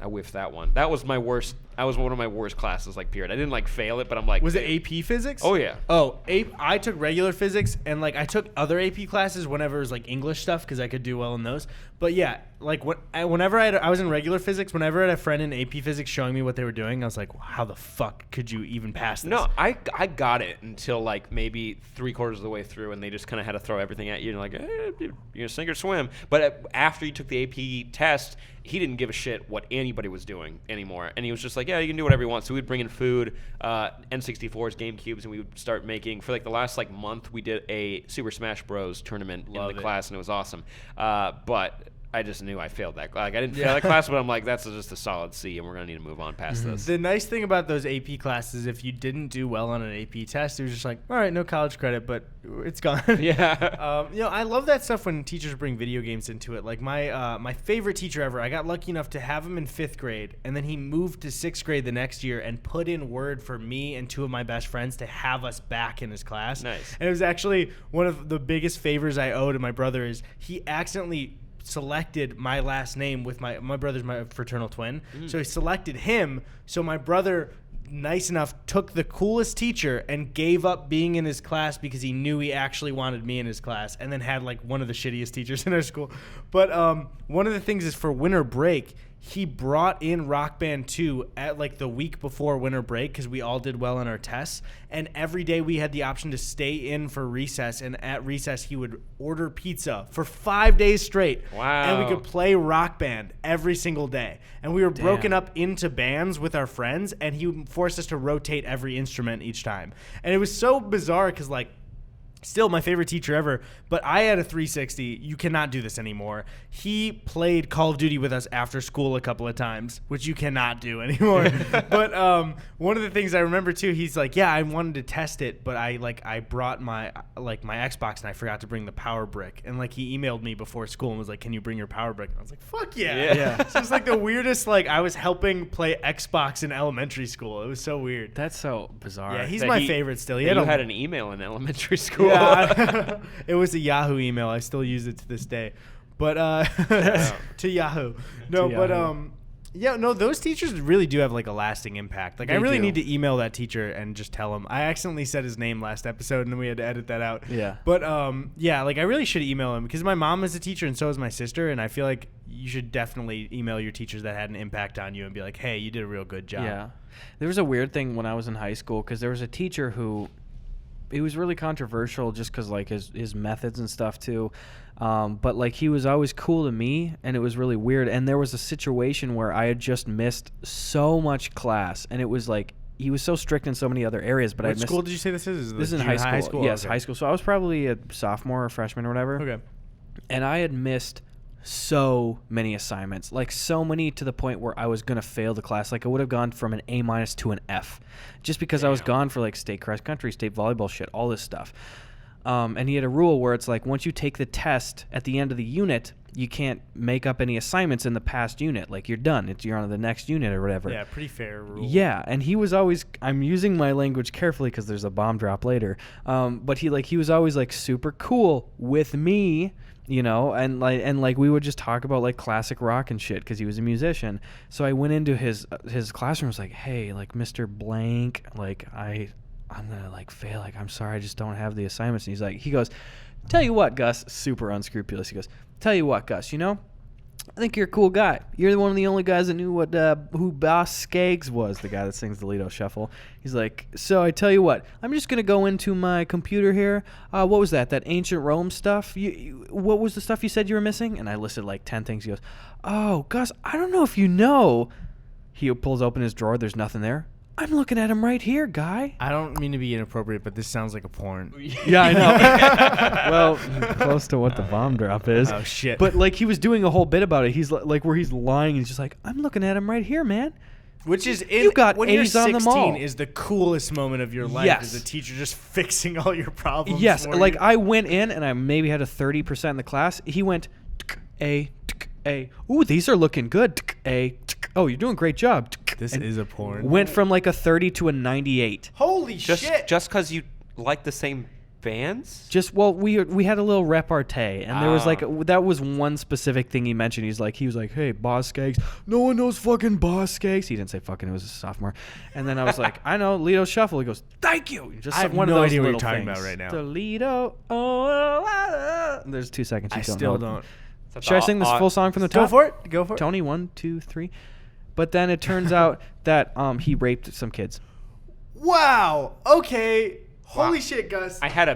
whiffed that one. That was my worst. That was one of my worst classes, like, period. I didn't, like, fail it, but I'm like... Was it AP physics? Oh, yeah. Oh, I took regular physics, and, like, I took other AP classes whenever it was, like, English stuff, because I could do well in those. But, yeah, like, whenever I was in regular physics, whenever I had a friend in AP physics showing me what they were doing, I was like, how the fuck could you even pass this? No, I got it until, like, maybe 3/4 of the way through, and they just kind of had to throw everything at you, and like, you're going to sink or swim. But after you took the AP test, he didn't give a shit what anybody was doing anymore. And he was just like, yeah, you can do whatever you want. So we'd bring in food, N64s, GameCubes, and we would start making, for like the last like month, we did a Super Smash Bros. Tournament in the class, and it was awesome. But I just knew I failed that. Like, I didn't fail that class, but I'm like, that's just a solid C, and we're going to need to move on past this. The nice thing about those AP classes, if you didn't do well on an AP test, it was just like, all right, no college credit, but it's gone. Yeah. You know, I love that stuff when teachers bring video games into it. Like my favorite teacher ever, I got lucky enough to have him in 5th grade, and then he moved to 6th grade the next year and put in word for me and 2 of my best friends to have us back in his class. Nice. And it was actually one of the biggest favors I owe to my brother is he accidentally selected my last name with my brother's my fraternal twin. So he selected him. So my brother, nice enough, took the coolest teacher and gave up being in his class because he knew he actually wanted me in his class, and then had like one of the shittiest teachers in our school. But one of the things is for winter break, he brought in Rock Band 2 at like the week before winter break because we all did well on our tests. And every day we had the option to stay in for recess. And at recess, he would order pizza for 5 days straight. Wow. And we could play Rock Band every single day. And we were broken up into bands with our friends. And he forced us to rotate every instrument each time. And it was so bizarre because like, still my favorite teacher ever, but I had a 360. You cannot do this anymore. He played Call of Duty with us after school a couple of times, which you cannot do anymore. But one of the things I remember too, he's like, yeah, I wanted to test it, but I brought my Xbox and I forgot to bring the power brick. And like he emailed me before school and was like, can you bring your power brick? And I was like, fuck yeah. So it's like the weirdest, like I was helping play Xbox in elementary school. It was so weird. That's so bizarre. Yeah, he's my favorite still. You had an email in elementary school. Yeah, it was a Yahoo email. I still use it to this day. But to Yahoo. No, to but Yahoo. yeah, no, those teachers really do have like a lasting impact. Like I really need to email that teacher and just tell him. I accidentally said his name last episode and then we had to edit that out. Yeah. But yeah, like I really should email him because my mom is a teacher and so is my sister, and I feel like you should definitely email your teachers that had an impact on you and be like, hey, you did a real good job. Yeah. There was a weird thing when I was in high school because there was a teacher who really controversial just because like his methods and stuff too. But like he was always cool to me, and it was really weird. And there was a situation where I had just missed so much class, and it was like he was so strict in so many other areas. But What school did you say this is? This is in high school. Yes, okay. high school. So I was probably a sophomore or freshman or whatever. Okay. And I had missed so many assignments, like so many to the point where I was going to fail the class. Like I would have gone from an A- to an F just because I was gone for like state cross country, state volleyball shit, all this stuff. And he had a rule where it's like once you take the test at the end of the unit, you can't make up any assignments in the past unit. Like you're done. You're on to the next unit or whatever. Yeah, pretty fair rule. Yeah, and he was always, I'm using my language carefully because there's a bomb drop later. But he was always like super cool with me, you know, and like we would just talk about like classic rock and shit because he was a musician. So I went into his classroom, was like, hey, like Mr. Blank, like I'm gonna like fail. Like I'm sorry, I just don't have the assignments. And he goes, tell you what, Gus, super unscrupulous. He goes, tell you what, Gus, you know, I think you're a cool guy. You're one of the only guys that knew who Boss Skaggs was, the guy that sings the Lido Shuffle. He's like, so I tell you what, I'm just going to go into my computer here. What was that ancient Rome stuff? What was the stuff you said you were missing? And I listed like 10 things. He goes, oh, Gus, I don't know if you know. He pulls open his drawer. There's nothing there. I'm looking at him right here, guy. I don't mean to be inappropriate, but this sounds like a porn. Yeah, I know. Well, close to what the bomb drop is. Oh, shit. But, like, he was doing a whole bit about it. He's, like, where he's lying. He's just like, I'm looking at him right here, man. Which is, you got when A's you're on 16, them all. is the coolest moment of your life. Yes. Is a teacher just fixing all your problems Yes, for like, you. I went in, and I maybe had a 30% in the class. He went, A. Ooh, these are looking good. A. Oh, you're doing a great job. This is a porn. Went from, like, a 30 to a 98. Holy shit. Just because you like the same bands? We had a little repartee, and there was like that was one specific thing he mentioned. He was like, hey, Boss Skaggs. No one knows fucking Boss Skaggs. He didn't say fucking. It was a sophomore. And then I was like, I know Lido Shuffle. He goes, thank you. Just I have one no of those idea what you're little talking things. about right now. The Lido. There's 2 seconds. You I don't still know. don't. Should I sing this full song from the top? Go for it. Go for it. Tony, 1, 2, 3. But then it turns out that he raped some kids. Wow. Okay. Wow. Holy shit, Gus. I had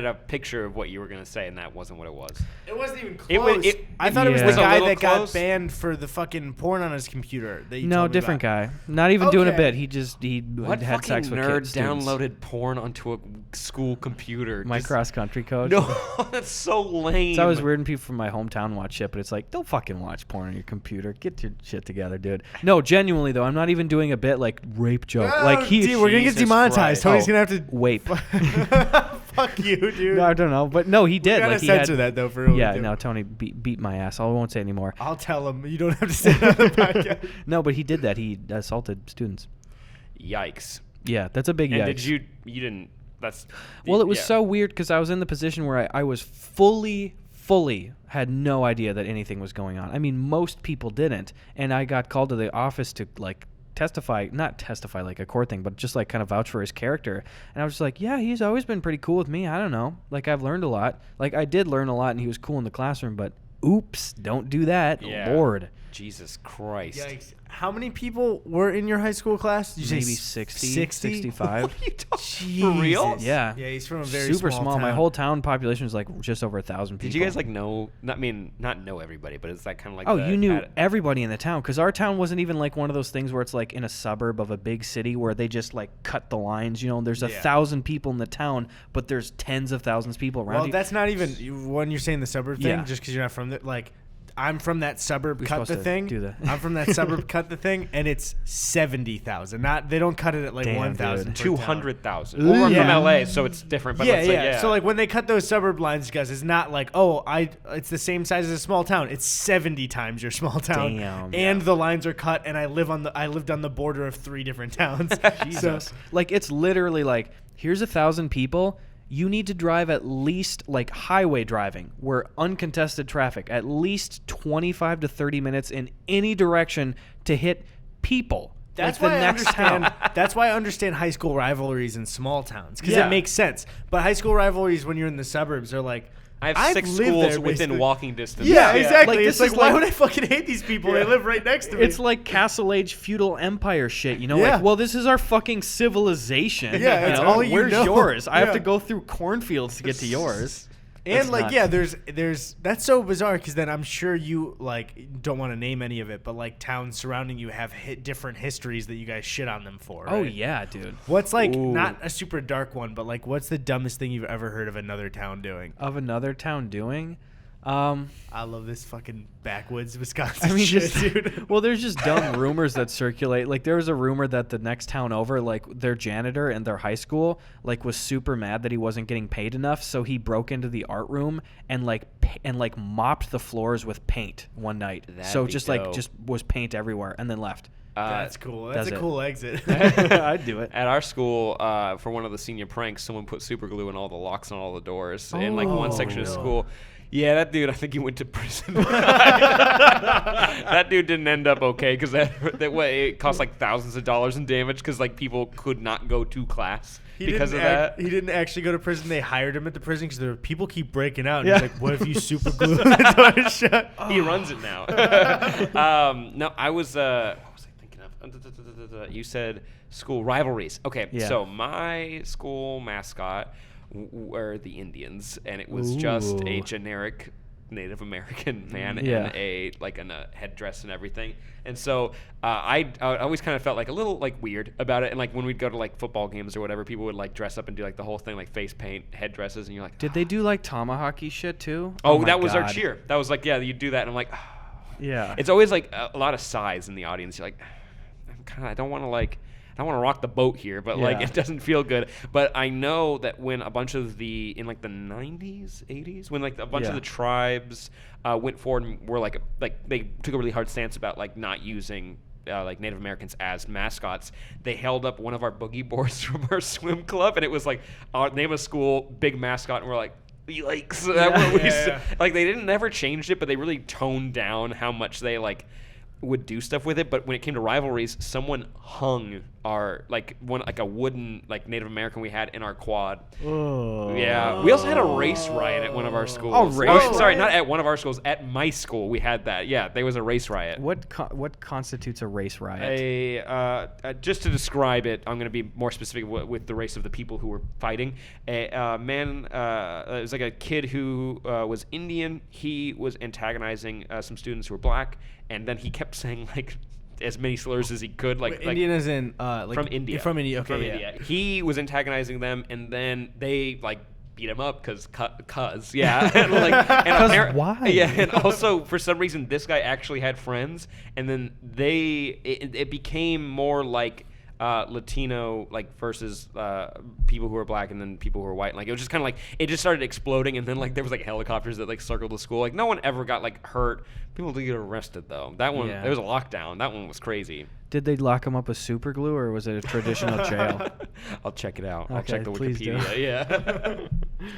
a picture of what you were gonna say, and that wasn't what it was. It wasn't even close. I thought Yeah. it was It the was a guy little that close. got banned for the fucking porn on his computer. That you No, told me different about. guy. Not even doing a Okay. bit. He What had fucking sex with nerd kids. students. downloaded porn onto a school computer? My Just- cross country coach. No, that's so lame. It's always weird when people from my hometown watch shit, but it's like, don't fucking watch porn on your computer. Get your shit together, dude. No, genuinely though, I'm not even doing a bit like rape joke. Oh, like dude, we're gonna get Jesus demonetized. Christ. Tony's Oh. gonna have to Wape. Fuck you, dude. No, I don't know, but no, he We did. gotta Like he censor had, that though for real. Yeah, no, Tony beat my ass. I won't say anymore. I'll tell him. You don't have to say it on the podcast. No, but he did that. He assaulted students. Yikes. Yeah, that's a big And yikes. did you didn't? That's Well, it was yeah. so weird because I was in the position where I was fully had no idea that anything was going on. I mean, most people didn't. And I got called to the office to like not testify like a court thing, but just like kind of vouch for his character. And I was just like, yeah, he's always been pretty cool with me. I don't know. Like I've learned a lot. Like I did learn a lot and he was cool in the classroom, but oops, don't do that. Yeah. Lord. Jesus Christ. Yikes. How many people were in your high school class? Did you Maybe say 60, 60? 65. What are you talking? Jesus. For real? Yeah. Yeah, he's from a very super small. town. My whole town population was like just over 1,000 people. Did you guys like know? Not know everybody, but it's like kind of like. Oh, the, you knew that- everybody in the town because our town wasn't even like one of those things where it's like in a suburb of a big city where they just like cut the lines. You know, there's 1,000 people in the town, but there's tens of thousands of people around Well, you. that's not even when you're saying the suburb thing. Yeah. Just because you're not from the like. I'm from that suburb. We're Cut the supposed to thing. do that. I'm from that suburb. Cut the thing, and it's 70,000. Not they don't cut it at like Damn, 1,000. dude. 200,000. Well, we're Yeah. from LA, so it's different. But Yeah, let's say, yeah. So like when they cut those suburb lines, guys, it's not like it's the same size as a small town. It's 70 times your small town. Damn. And the lines are cut, and I lived on the border of 3 different towns. Jesus. Like it's literally like here's 1,000 people. You need to drive at least like highway driving where uncontested traffic, at least 25 to 30 minutes in any direction to hit people. That's like why the I next understand. town. That's why I understand high school rivalries in small towns because Yeah. it makes sense. But high school rivalries when you're in the suburbs are like, I have 6 schools within walking distance. Yeah, exactly. Like, it's like, why would I fucking hate these people? They live right next to me. It's like Castle Age feudal empire shit, you know? Like, well, this is our fucking civilization. Yeah, it's all you Where's know. yours? I have to go through cornfields to get to yours. And like, there's that's so bizarre because then I'm sure you like don't want to name any of it, but like towns surrounding you have different histories that you guys shit on them for. Right? Oh yeah, dude. What's like not a super dark one, but like what's the dumbest thing you've ever heard of another town doing? I love this fucking backwoods Wisconsin shit, dude. Well, there's just dumb rumors that circulate. Like, there was a rumor that the next town over, like, their janitor in their high school, like, was super mad that he wasn't getting paid enough, so he broke into the art room and mopped the floors with paint one night. Just was paint everywhere and then left. That's cool. That's a cool exit. I'd do it. At our school, for one of the senior pranks, someone put super glue in all the locks on all the doors in like one section of school. Yeah, that dude, I think he went to prison. That dude didn't end up okay because that way it cost like thousands of dollars in damage because like people could not go to class because of that. He didn't actually go to prison. They hired him at the prison because people keep breaking out. And he's like, what if you super glue the door shut? He runs it now. No, I was... what was I thinking of? You said school rivalries. Okay, so my school mascot were the Indians, and it was just a generic Native American man in a headdress and everything. And so I always kind of felt like a little like weird about it. And like when we'd go to like football games or whatever, people would like dress up and do like the whole thing, like face paint, headdresses, and you're like, did they do like tomahawk-y shit too? Oh, that was our cheer. That was like, yeah, you do that, and I'm like, yeah. It's always like a lot of sighs in the audience. You're like, I don't want to rock the boat here, but like it doesn't feel good. But I know that when a bunch of in like the 90s, 80s, when like a bunch of the tribes went forward and were like they took a really hard stance about like not using like Native Americans as mascots, they held up one of our boogie boards from our swim club, and it was like our name of school, big mascot, and we're like, yikes. Like they didn't never changed it, but they really toned down how much they like would do stuff with it. But when it came to rivalries, someone hung our a wooden like Native American we had in our quad. Oh. Yeah, we also had a race riot at one of our schools. Sorry, not at one of our schools, at my school we had that. Yeah, there was a race riot. What constitutes a race riot? Just to describe it, I'm going to be more specific with the race of the people who were fighting. A man, it was like a kid who was Indian. He was antagonizing some students who were black, and then he kept saying like as many slurs as he could. Indian as in from India. From India. Okay, from India. He was antagonizing them, and then they like beat him up because and why? Yeah, and also for some reason this guy actually had friends, and then it became more like Latino like versus people who were black and then people who were white. Like it was just kind of like it just started exploding, and then like there was like helicopters that like circled the school. Like no one ever got like hurt. People did get arrested though. That one, there was a lockdown. That one was crazy. Did they lock him up with super glue, or was it a traditional jail? I'll check it out. Okay, I'll check the Wikipedia. do. Yeah.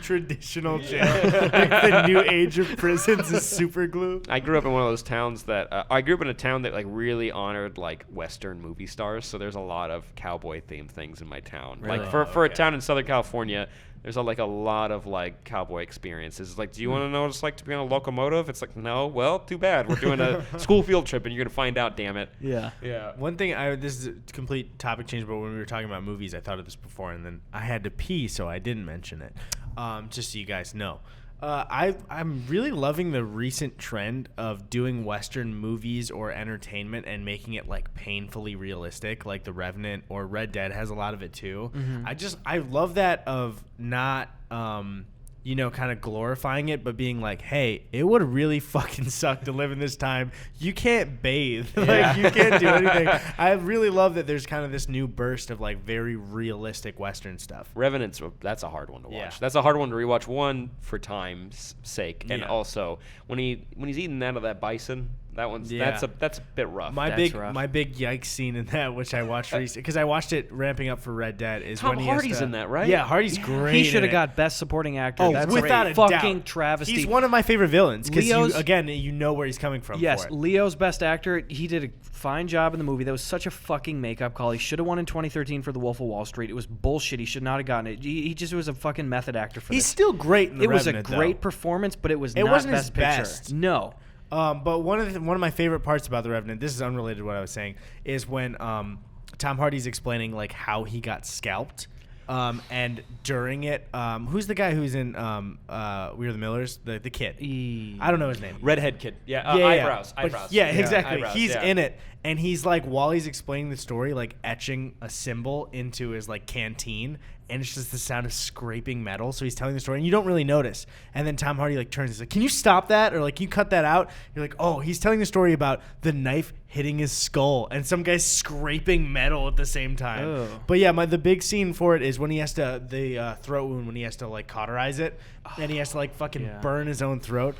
Traditional jail. Like the new age of prisons is super glue. I grew up in one of those towns that I grew up in a town that like really honored like Western movie stars. So there's a lot of cowboy themed things in my town. Really? Like for a town in Southern California, there's a lot of like cowboy experiences. It's like, do you want to know what it's like to be on a locomotive? It's like, no. Well, too bad. We're doing a school field trip, and you're gonna find out. Damn it. Yeah. Yeah. One thing this is a complete topic change, but when we were talking about movies, I thought of this before, and then I had to pee, so I didn't mention it. Just so you guys know. I'm really loving the recent trend of doing Western movies or entertainment and making it like painfully realistic, like The Revenant or Red Dead has a lot of it too. Mm-hmm. I love that of not kind of glorifying it, but being like, hey, it would really fucking suck to live in this time. You can't bathe. Like, you can't do anything. I really love that there's kind of this new burst of, like, very realistic Western stuff. Revenant's, that's a hard one to watch. Yeah. That's a hard one to rewatch, one, for time's sake, and also, when he's eating out of that bison, That's a bit rough. My big yikes scene in that, which I watched recently because I watched it ramping up for Red Dead, is Tom when Hardy's in that, right? Yeah, Hardy's great. He should have got Best Supporting Actor. Oh, That's without a a fucking doubt. travesty. He's one of my favorite villains because Leo's- you know where he's coming from. Yes, for it. Leo's Best Actor. He did a fine job in the movie. That was such a fucking makeup call. He should have won in 2013 for The Wolf of Wall Street. It was bullshit. He should not have gotten it. He just was a fucking method actor for He's this. still great in The Revenant, was a great though. performance, but it wasn't his Best Picture. best. No. But one of my favorite parts about The Revenant, this is unrelated to what I was saying, is when Tom Hardy's explaining like how he got scalped, and during it, who's the guy who's in We Are the Millers, the kid? I don't know his name. Redhead kid. Yeah, eyebrows. Yeah, exactly. Eyebrows, He's in it, and he's like, while he's explaining the story, like etching a symbol into his like canteen, and it's just the sound of scraping metal. So he's telling the story, and you don't really notice. And then Tom Hardy like turns, and says, like, "Can you stop that?" Or like, "Can you cut that out?" You're like, "Oh, he's telling the story about the knife hitting his skull and some guy scraping metal at the same time." Oh. But yeah, the big scene for it is when he has to the throat wound, when he has to like cauterize it, and he has to like fucking burn his own throat.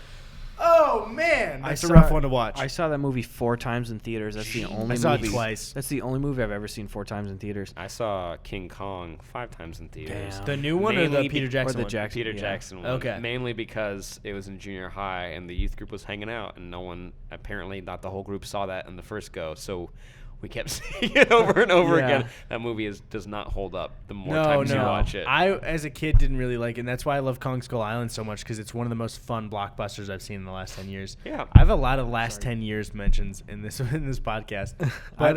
Oh man, that's a rough one to watch. I saw that movie 4 times in theaters. That's the only movie. I saw it twice. That's the only movie I've ever seen 4 times in theaters. I saw King Kong 5 times in theaters. Damn. The new one or the Peter Jackson one? Peter Jackson one. Okay. Mainly because it was in junior high and the youth group was hanging out, and no one, apparently not the whole group, saw that in the first go. So we kept seeing it over and over again. That movie does not hold up the more times you watch it. I, as a kid, didn't really like it, and that's why I love Kong Skull Island so much, because it's one of the most fun blockbusters I've seen in the last 10 years. Yeah. I have a lot of last 10 years mentions in this podcast. But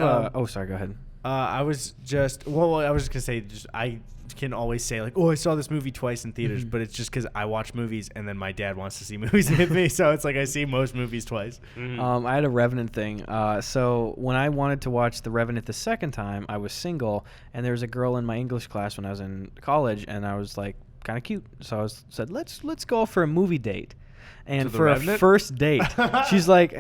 sorry, go ahead. I was just going to say, I can always say like, oh, I saw this movie twice in theaters, but it's just because I watch movies and then my dad wants to see movies with me, so it's like I see most movies twice. I had a Revenant thing. So when I wanted to watch The Revenant the second time, I was single, and there was a girl in my English class when I was in college, and I was like kind of cute, so I said let's go for a movie date. And for a first date, she's like,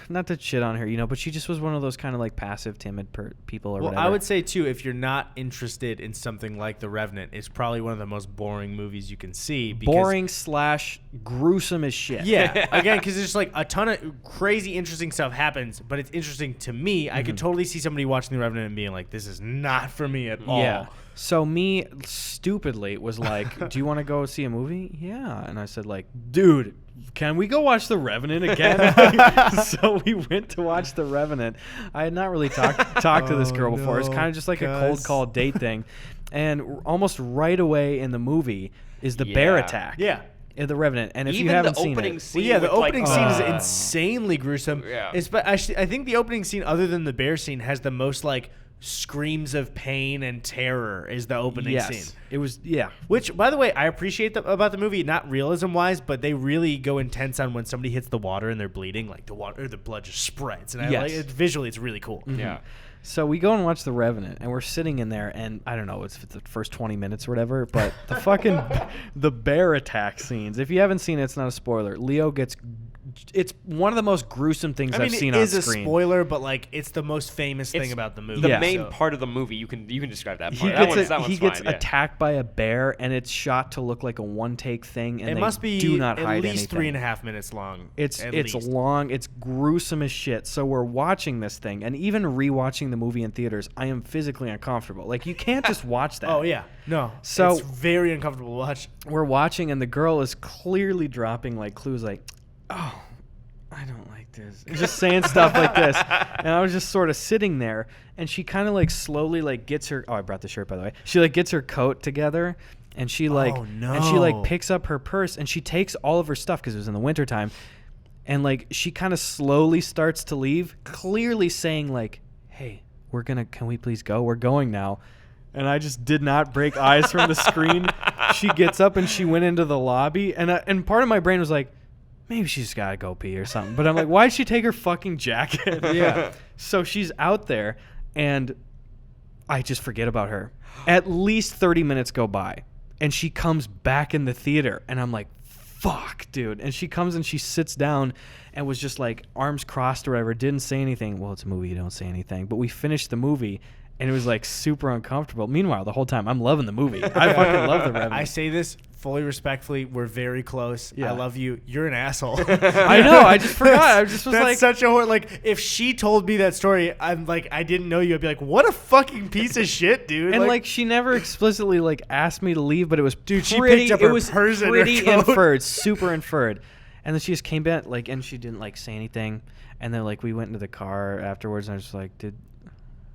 not to shit on her, but she just was one of those kind of like passive, timid people or whatever. I would say too, if you're not interested in something like The Revenant, it's probably one of the most boring movies you can see. Boring / gruesome as shit. Yeah, again, because there's like a ton of crazy, interesting stuff happens, but it's interesting to me. I could totally see somebody watching The Revenant and being like, "This is not for me at all." Yeah. So me stupidly was like, "Do you want to go see a movie?" Yeah, and I said like, "Dude, can we go watch The Revenant again?" So we went to watch The Revenant. I had not really talked to this girl before. It's kind of just like a cold call date thing, and almost right away in the movie is the bear attack. Yeah. In The Revenant, and if Even you haven't the seen opening it, scene the with, opening scene is insanely gruesome. Yeah. Actually, I think the opening scene, other than the bear scene, has the most like screams of pain and terror. Is the opening scene? It was Which, by the way, I appreciate about the movie, not realism wise, but they really go intense on when somebody hits the water and they're bleeding, like the water or the blood just spreads, and I like it visually. It's really cool. Mm-hmm. Yeah. So we go and watch The Revenant, and we're sitting in there, and I don't know, it's the first 20 minutes or whatever, but the fucking the bear attack scenes. If you haven't seen it, it's not a spoiler. Leo gets. It's one of the most gruesome things I've seen on screen. It is a spoiler, but like it's the most famous thing about the movie. The main part of the movie, you can describe that part. He gets attacked by a bear, and it's shot to look like a one-take thing. And it must be do not hide at least anything. 3.5 minutes long. It's long. It's gruesome as shit. So we're watching this thing, and even rewatching the movie in theaters, I am physically uncomfortable. Like you can't just watch that. Oh yeah, no. So it's very uncomfortable to watch. We're watching, and the girl is clearly dropping like clues, like, "Oh, I don't like this," just saying stuff like this. And I was just sort of sitting there, and she kind of like slowly like gets her. Oh, I brought the shirt, by the way. She like gets her coat together, and she like, and she like picks up her purse, and she takes all of her stuff because it was in the wintertime, and like she kind of slowly starts to leave, clearly saying like, "Hey, can we please go? We're going now." And I just did not break eyes from the screen. She gets up and she went into the lobby, and part of my brain was like, maybe she's got to go pee or something. But I'm like, why'd she take her fucking jacket? Yeah. So she's out there, and I just forget about her. At least 30 minutes go by, and she comes back in the theater, and I'm like, fuck, dude. And she comes and she sits down and was just like arms crossed or whatever, didn't say anything. Well, it's a movie, you don't say anything. But we finished the movie, And it was like super uncomfortable. Meanwhile, the whole time I'm loving the movie. I fucking love The Revenant. I say this fully respectfully. We're very close. Yeah. I love you. You're an asshole. I know. I just forgot. I just was that's like, such a like. If she told me that story, I'm like, I didn't know you. I'd be like, what a fucking piece of shit, dude. and like she never explicitly like asked me to leave, but it was Dude, she pretty, picked up it her was purse and her pretty coat. inferred, super inferred. And then she just came back like, and she didn't like say anything. And then like we went into the car afterwards, and I was just like,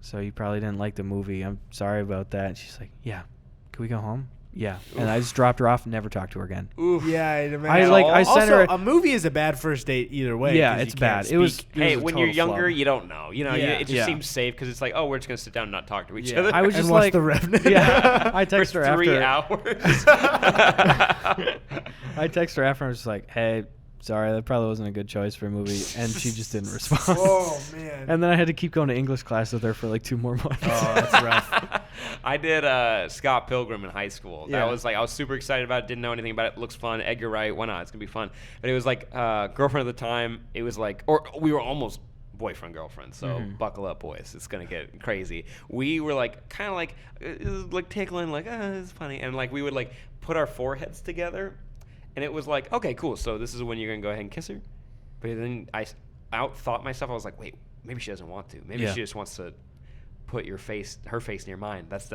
so you probably didn't like the movie. I'm sorry about that. And she's like, yeah. Can we go home? Yeah. Oof. And I just dropped her off and never talked to her again. Oof. Yeah, I sent her a movie is a bad first date either way. Yeah, it's bad. It was when you're younger, flub. you don't know. You know, it just seems safe because it's like, oh, we're just gonna sit down and not talk to each other. I was just and watch like The Revenant. Yeah. I text for her 3 after. hours. I text her after and I was just like, hey, sorry, that probably wasn't a good choice for a movie. And she just didn't respond. Oh, man. And then I had to keep going to English class with her for like 2 more months. Oh, that's rough. I did Scott Pilgrim in high school. Yeah. That was like, I was super excited about it, didn't know anything about it. Looks fun. Edgar Wright, why not? It's going to be fun. But it was like, girlfriend at the time, it was like, or we were almost boyfriend, girlfriend. So buckle up, boys. It's going to get crazy. We were like, kind of like tickling, like, it's funny. And like, we would like put our foreheads together. And it was like, okay, cool. So this is when you're going to go ahead and kiss her. But then I outthought myself. I was like, wait, maybe she doesn't want to. Maybe she just wants to put her face near mine. That's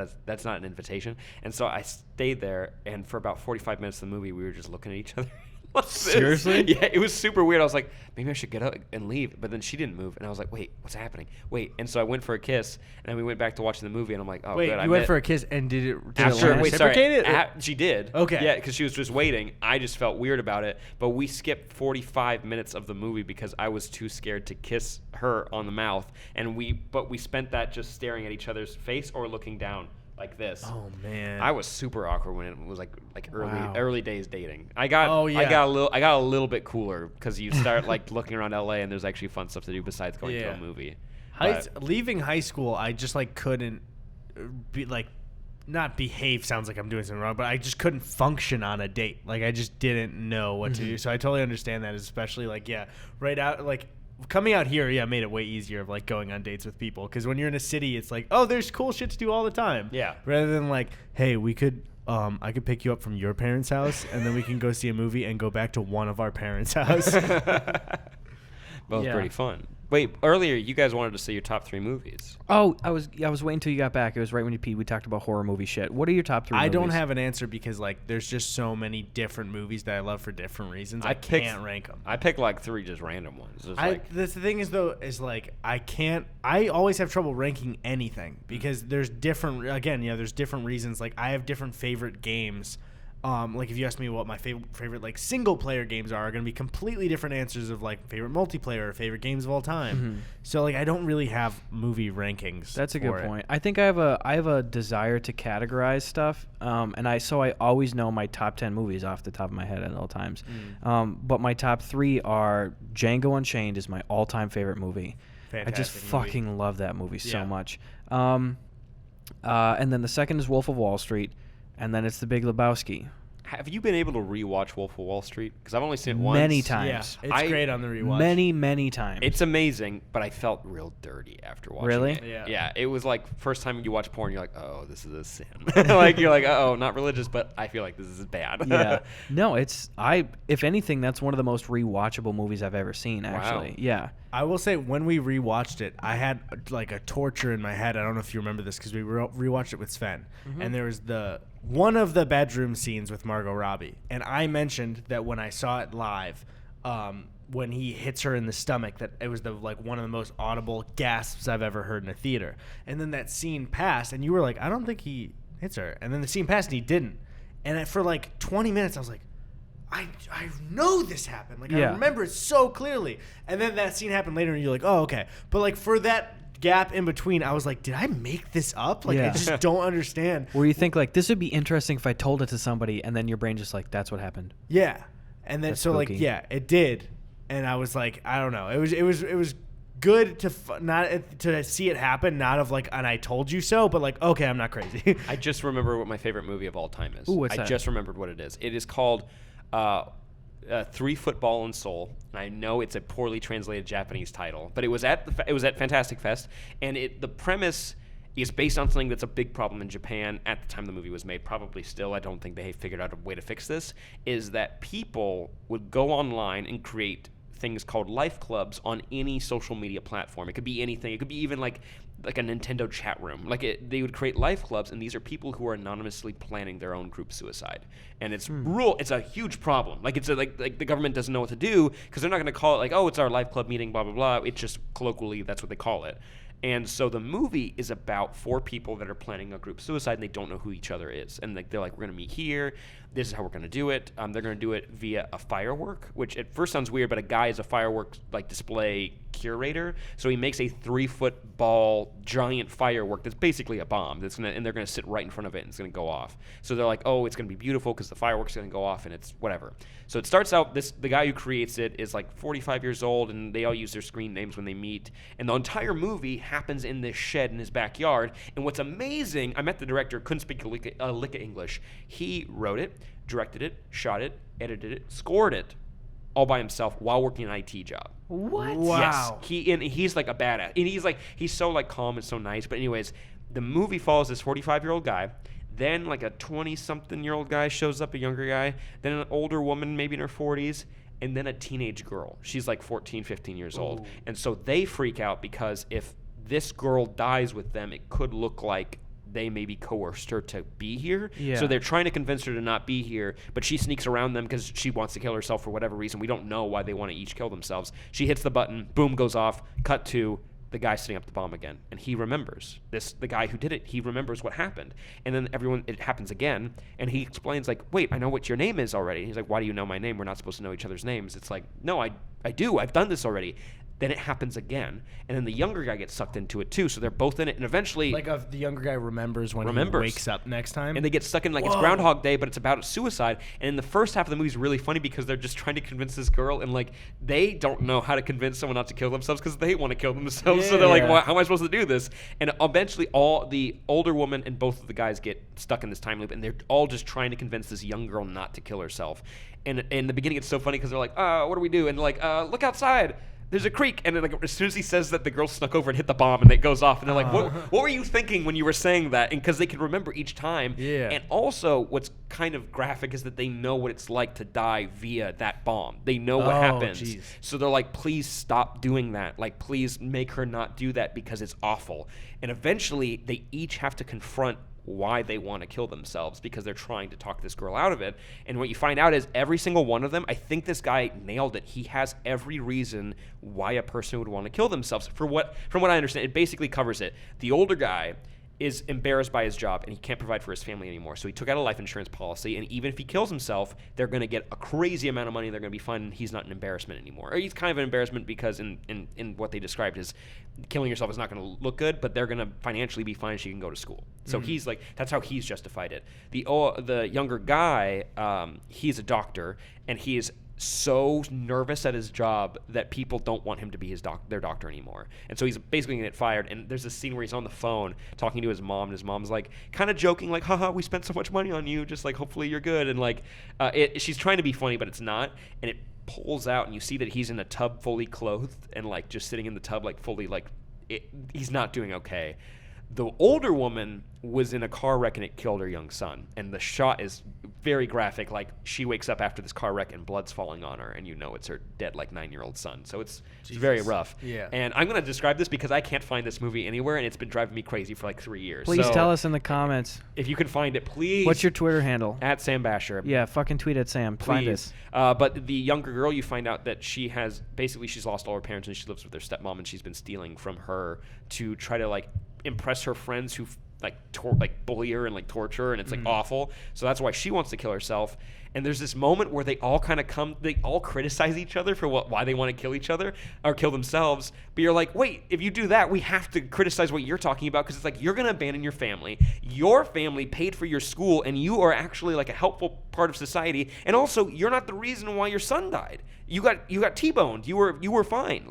not an invitation. And so I stayed there. And for about 45 minutes of the movie, we were just looking at each other. Like Seriously? Yeah, it was super weird. I was like, maybe I should get up and leave. But then she didn't move. And I was like, wait, what's happening? Wait. And so I went for a kiss. And then we went back to watching the movie. And I'm like, oh, wait, good. You went for a kiss and did it reciprocate it? She did. Okay. Yeah, because she was just waiting. I just felt weird about it. But we skipped 45 minutes of the movie because I was too scared to kiss her on the mouth. And we spent that just staring at each other's face or looking down like this. Oh man, I was super awkward when it was like early days dating. I got a little bit cooler because you start like looking around LA and there's actually fun stuff to do besides going to a movie. Leaving high school, I just like couldn't be like, not behave sounds like I'm doing something wrong, but I just couldn't function on a date. Like I just didn't know what to do. So I totally understand that, especially like right out like. Coming out here, made it way easier of like going on dates with people because when you're in a city, it's like, oh, there's cool shit to do all the time. Yeah. Rather than like, hey, we could, I could pick you up from your parents' house and then we can go see a movie and go back to one of our parents' house. Both pretty fun. Wait, earlier you guys wanted to say your top 3 movies. Oh, I was waiting until you got back. It was right when you peed. We talked about horror movie shit. What are your top 3 movies? I don't have an answer because like there's just so many different movies that I love for different reasons. I can't rank them. I picked like 3 just random ones. The thing is though is like I always have trouble ranking anything because there's different there's different reasons. Like I have different favorite games. Like if you ask me what my favorite like single player games are going to be completely different answers of like favorite multiplayer or favorite games of all time. Mm-hmm. So like I don't really have movie rankings. That's a good point. I think I have a desire to categorize stuff, and I always know my top 10 movies off the top of my head at all times. But my top 3 are Django Unchained is my all-time favorite movie. Fantastic I just fucking love that movie so much. And then the second is Wolf of Wall Street. And then it's The Big Lebowski. Have you been able to rewatch Wolf of Wall Street? Because I've only seen it once. Many times. Yeah, it's great on the rewatch. Many times. It's amazing, but I felt real dirty after watching it. Really? Yeah. It was like first time you watch porn, you're like, oh, this is a sin. Like you're like, oh, not religious, but I feel like this is bad. Yeah. No, if anything, that's one of the most rewatchable movies I've ever seen, actually. Wow. Yeah. I will say when we rewatched it, I had like a torture in my head. I don't know if you remember this because we rewatched it with Sven, and there was one of the bedroom scenes with Margot Robbie, and I mentioned that when I saw it live, when he hits her in the stomach, that it was one of the most audible gasps I've ever heard in a theater. And then that scene passed, and you were like, I don't think he hits her. And then the scene passed, and he didn't. And for like 20 minutes, I was like, I know this happened. Like, I remember it so clearly. And then that scene happened later, and you're like, oh, okay. But, like, for that gap in between, I was like, did I make this up? Like, I just don't understand. Where you think, like, this would be interesting if I told it to somebody, and then your brain just like, that's what happened. Yeah. And then, it did. And I was like, I don't know. It was good to not to see it happen, not of like an I told you so, but like, okay, I'm not crazy. I just remember what my favorite movie of all time is. Ooh, what's that? I just remembered what it is. It is called 3 Football and Soul. And I know it's a poorly translated Japanese title, but it was at Fantastic Fest, and the premise is based on something that's a big problem in Japan at the time the movie was made, probably still. I don't think they figured out a way to fix this, is that people would go online and create things called life clubs on any social media platform. It could be anything. It could be even like a Nintendo chat room. They would create life clubs, and these are people who are anonymously planning their own group suicide. And it's it's a huge problem. Like the government doesn't know what to do because they're not going to call it like, oh, it's our life club meeting, blah blah blah. It's just colloquially that's what they call it. And so the movie is about 4 people that are planning a group suicide, and they don't know who each other is. And they're like, we're going to meet here. This is how we're going to do it. They're going to do it via a firework, which at first sounds weird, but a guy is a fireworks display curator. So he makes a 3-foot ball giant firework that's basically a bomb. And they're going to sit right in front of it, and it's going to go off. So they're like, oh, it's going to be beautiful because the fireworks are going to go off, and it's whatever. So it starts out, the guy who creates it is like 45 years old, and they all use their screen names when they meet. And the entire movie happens in this shed in his backyard. And what's amazing, I met the director, couldn't speak a lick of English. He wrote it, directed it, shot it, edited it, scored it, all by himself while working an IT job. What? Wow. Yes. He's like a badass. And he's so like calm and so nice. But anyways, the movie follows this 45-year-old guy. Then like a 20-something-year-old guy shows up, a younger guy. Then an older woman, maybe in her 40s. And then a teenage girl. She's like 14, 15 years old. And so they freak out because if this girl dies with them, it could look like they maybe coerced her to be here. Yeah. So they're trying to convince her to not be here, but she sneaks around them because she wants to kill herself for whatever reason. We don't know why they want to each kill themselves. She hits the button, boom, goes off, cut to the guy setting up the bomb again. And he remembers the guy who did it. He remembers what happened. And then it happens again. And he explains like, wait, I know what your name is already. He's like, why do you know my name? We're not supposed to know each other's names. It's like, no, I do. I've done this already. Then it happens again, and then the younger guy gets sucked into it too. So they're both in it, and eventually, the younger guy remembers when he wakes up next time, and they get stuck in it's Groundhog Day, but it's about suicide. And in the first half of the movie is really funny because they're just trying to convince this girl, and they don't know how to convince someone not to kill themselves because they want to kill themselves. Yeah. So they're like, well, how am I supposed to do this? And eventually, all the older woman and both of the guys get stuck in this time loop, and they're all just trying to convince this young girl not to kill herself. And in the beginning, it's so funny because they're like, what do we do? And they're like, look outside. There's a creek, and then as soon as he says that, the girl snuck over and hit the bomb, and it goes off, and they're like, what were you thinking when you were saying that? And because they can remember each time. Yeah. And also, what's kind of graphic is that they know what it's like to die via that bomb. They know what happens. Geez. So they're like, please stop doing that. Please make her not do that because it's awful. And eventually, they each have to confront why they want to kill themselves because they're trying to talk this girl out of it. And what you find out is every single one of them, I think this guy nailed it. He has every reason why a person would want to kill themselves. From what I understand, it basically covers it. The older guy is embarrassed by his job and he can't provide for his family anymore. So he took out a life insurance policy, and even if he kills himself, they're going to get a crazy amount of money. They're going to be fine, and he's not an embarrassment anymore. Or he's kind of an embarrassment because in what they described is killing yourself is not going to look good, but they're going to financially be fine. She can go to school. So he's like, that's how he's justified it. The younger guy, he's a doctor, and he is so nervous at his job that people don't want him to be their doctor anymore. And so he's basically going to get fired. And there's this scene where he's on the phone talking to his mom, and his mom's like kind of joking, like, haha, we spent so much money on you, just hopefully you're good. And she's trying to be funny, but it's not. And it pulls out, and you see that he's in a tub fully clothed and just sitting in the tub fully he's not doing okay. The older woman was in a car wreck and it killed her young son. And the shot is very graphic. She wakes up after this car wreck and blood's falling on her, and it's her dead 9-year-old son. So it's very rough. Yeah. And I'm going to describe this because I can't find this movie anywhere, and it's been driving me crazy for 3 years. Please tell us in the comments. If you can find it, please. What's your Twitter handle? At Sam Bashor. Yeah, fucking tweet at Sam. Please. Find us. But the younger girl, you find out that she's lost all her parents, and she lives with her stepmom, and she's been stealing from her to try to impress her friends who bully her and torture her, and it's awful. So that's why she wants to kill herself. And there's this moment where they all they all criticize each other for why they want to kill each other or kill themselves. But you're like, wait, if you do that, we have to criticize what you're talking about, because it's you're going to abandon your family. Your family paid for your school, and you are actually a helpful part of society. And also, you're not the reason why your son died. You got T-boned. You were fine.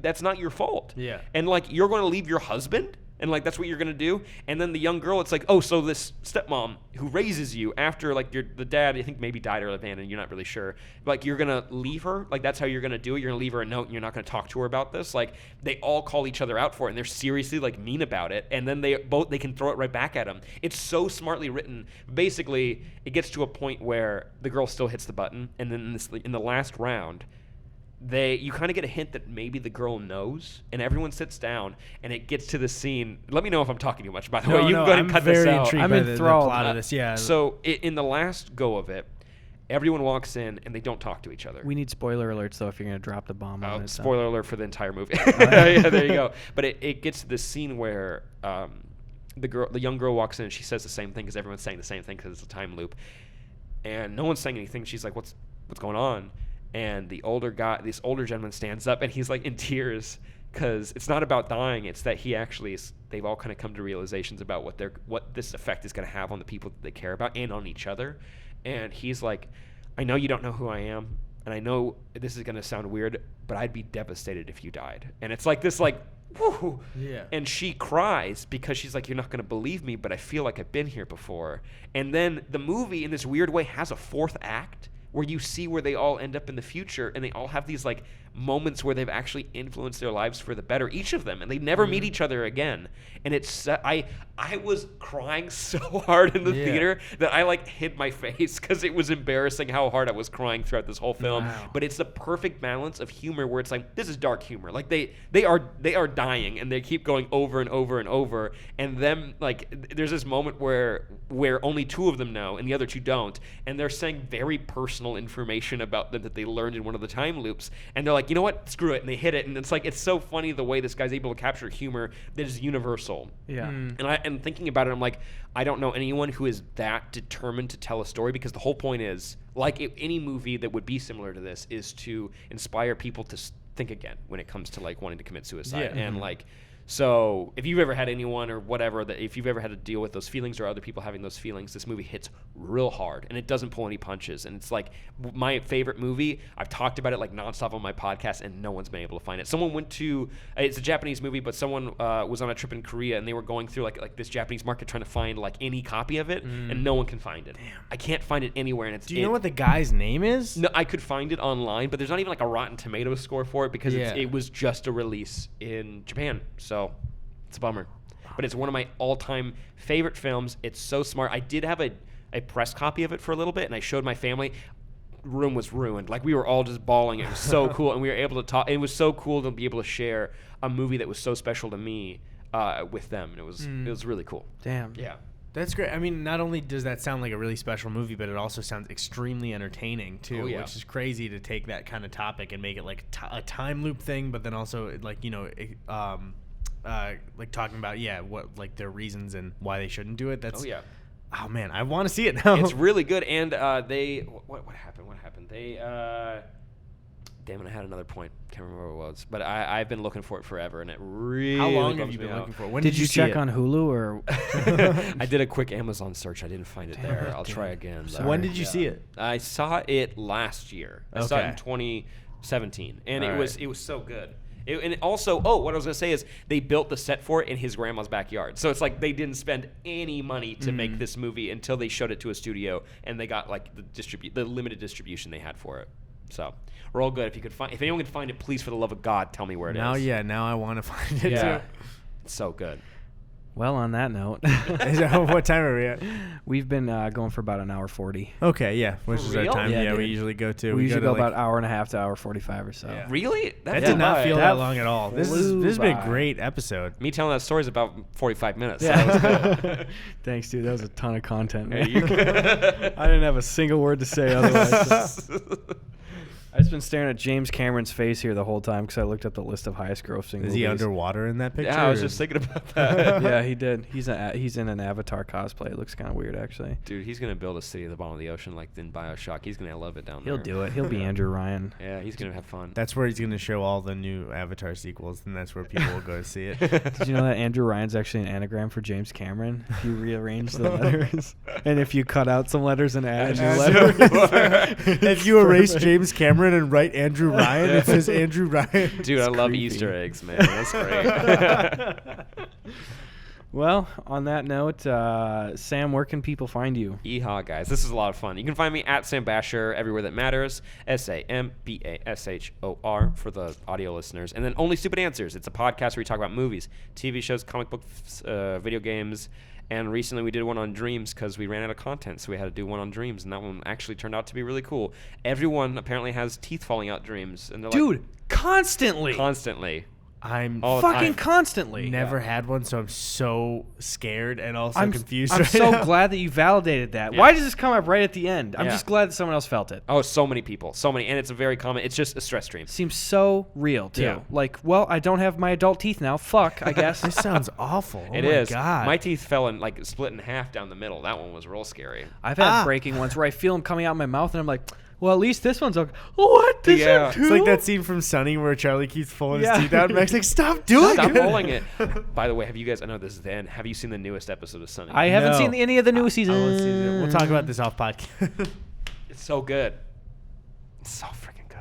That's not your fault. Yeah. And you're going to leave your husband And, like, that's what you're going to do? And then the young girl, it's like, oh, so this stepmom who raises you after, like, the dad, I think, maybe died or abandoned, you're not really sure. Like, you're going to leave her? Like, that's how you're going to do it? You're going to leave her a note and you're not going to talk to her about this? Like, they all call each other out for it, and they're seriously, like, mean about it. And then they can throw it right back at them. It's so smartly written. Basically, it gets to a point where the girl still hits the button, and then in the last round, you kind of get a hint that maybe the girl knows, and everyone sits down, and it gets to the scene. Let me know if I'm talking too much, by the way. You can go ahead and cut this out. I'm enthralled by the plot of this, yeah. So in the last go of it, everyone walks in, and they don't talk to each other. We need spoiler alerts, though, if you're going to drop the bomb on it. Spoiler alert for the entire movie. Yeah, there you go. But it gets to this scene where the young girl walks in, and she says the same thing because everyone's saying the same thing because it's a time loop. And no one's saying anything. She's like, what's going on? And this older gentleman stands up, and he's like in tears because it's not about dying. It's that they've all kind of come to realizations about what this effect is going to have on the people that they care about and on each other. And he's like, I know you don't know who I am, and I know this is going to sound weird, but I'd be devastated if you died. And it's like this, like, whoo. Yeah. And she cries because she's like, you're not going to believe me, but I feel like I've been here before. And then the movie, in this weird way, has a fourth act where you see where they all end up in the future, and they all have these like moments where they've actually influenced their lives for the better, each of them, and they never meet each other again. And it's I was crying so hard in the theater that I like hid my face because it was embarrassing how hard I was crying throughout this whole film. Wow. But it's the perfect balance of humor where it's like, this is dark humor. Like they are dying, and they keep going over and over and over. And them, like, there's this moment where only two of them know and the other two don't, and they're saying very personal information about them that they learned in one of the time loops, and they're like, you know what, screw it, and they hit it. And it's like, it's so funny the way this guy's able to capture humor that is universal. Yeah. And thinking about it, I'm like, I don't know anyone who is that determined to tell a story, because the whole point is, like, any movie that would be similar to this is to inspire people to think again when it comes to like wanting to commit suicide. And like, so if you've ever had anyone or whatever, that if you've ever had to deal with those feelings or other people having those feelings, this movie hits real hard, and it doesn't pull any punches. And it's like my favorite movie. I've talked about it like nonstop on my podcast, and no one's been able to find it. Someone went to, it's a Japanese movie, but someone was on a trip in Korea, and they were going through like this Japanese market trying to find like any copy of it, and no one can find it. Damn. I can't find it anywhere. And Do you know what the guy's name is? No, I could find it online, but there's not even like a Rotten Tomatoes score for it because it was just a release in Japan. So it's a bummer. But it's one of my all-time favorite films. It's so smart. I did have a press copy of it for a little bit, and I showed my family. Room was ruined. Like, we were all just bawling. It was so cool, and we were able to talk. It was so cool to be able to share a movie that was so special to me with them, and it was really cool. Damn. Yeah. That's great. I mean, not only does that sound like a really special movie, but it also sounds extremely entertaining too, which is crazy to take that kind of topic and make it like a time loop thing, but then also like, you know, like talking about what like their reasons and why they shouldn't do it. That's oh man, I want to see it now. It's really good. And they what happened? They damn it, I had another point. Can't remember what it was. But I've been looking for it forever, and it really How long have you been looking for it? When did you check on Hulu or? I did a quick Amazon search. I didn't find it there. I'll try again. So when did you see it? I saw it last year. I saw it in 2017, and it was so good. And also, what I was going to say is they built the set for it in his grandma's backyard. So it's like they didn't spend any money to make this movie until they showed it to a studio, and they got like the limited distribution they had for it. So we're all good. If anyone can find it, please, for the love of God, tell me where it is. Now I want to find it too. It's so good. Well, on that note, what time are we at? We've been going for about an hour 40. Okay, yeah, which is our time. Yeah, we usually go to. We usually go about an hour and a half to hour 45 or so. Yeah. Really? That did not feel that long at all. This has been a great episode. Me telling that story is about 45 minutes. Yeah. So that was good. Thanks, dude. That was a ton of content. Man. I didn't have a single word to say otherwise. So. I've just been staring at James Cameron's face here the whole time because I looked up the list of highest grossing movies. Is he underwater in that picture? Yeah, I was just thinking about that. Yeah, he did. He's in an Avatar cosplay. It looks kind of weird, actually. Dude, he's going to build a city at the bottom of the ocean like in BioShock. He's going to love it down there. He'll do it. He'll be Andrew Ryan. Yeah, he's going to have fun. That's where he's going to show all the new Avatar sequels, and that's where people will go to see it. Did you know that Andrew Ryan's actually an anagram for James Cameron? If you rearrange the letters, and if you cut out some letters and add a new letter. If you erase James Cameron and write Andrew Ryan, it says Andrew Ryan. Dude, I love Easter eggs, man. That's great. Well, on that note, Sam, where can people find you? Yeehaw, guys. This is a lot of fun. You can find me at Sam Bashor everywhere that matters. SAMBASHOR for the audio listeners. And then Only Stupid Answers. It's a podcast where we talk about movies, TV shows, comic books, video games. And recently we did one on dreams because we ran out of content, so we had to do one on dreams, and that one actually turned out to be really cool. Everyone apparently has teeth falling out dreams, and they're Dude, like, constantly. I'm all the fucking time. constantly. never had one, so I'm so scared and also confused. I'm right so now. glad that you validated that. Yeah. Why does this come up right at the end? I'm Yeah. just glad that someone else felt it. Oh, so many people. So many. And it's a very common, it's just a stress dream. Seems so real, too. Yeah. Like, well, I don't have my adult teeth now. Fuck, I guess. This sounds awful. Oh It my is. God. My teeth fell in, like, split in half down the middle. That one was real scary. I've had breaking ones where I feel them coming out of my mouth, and I'm like, well, at least this one's okay. What? This Yeah. one too? It's like that scene from Sunny where Charlie keeps pulling Yeah. his teeth out, and Mac's like, "Stop doing Stop it!" pulling it. By the way, have you guys, I know this is then, have you seen the newest episode of Sunny? I haven't No. seen any of the new I want to see seasons. it. We'll talk about this off podcast. It's so good. It's so freaking good.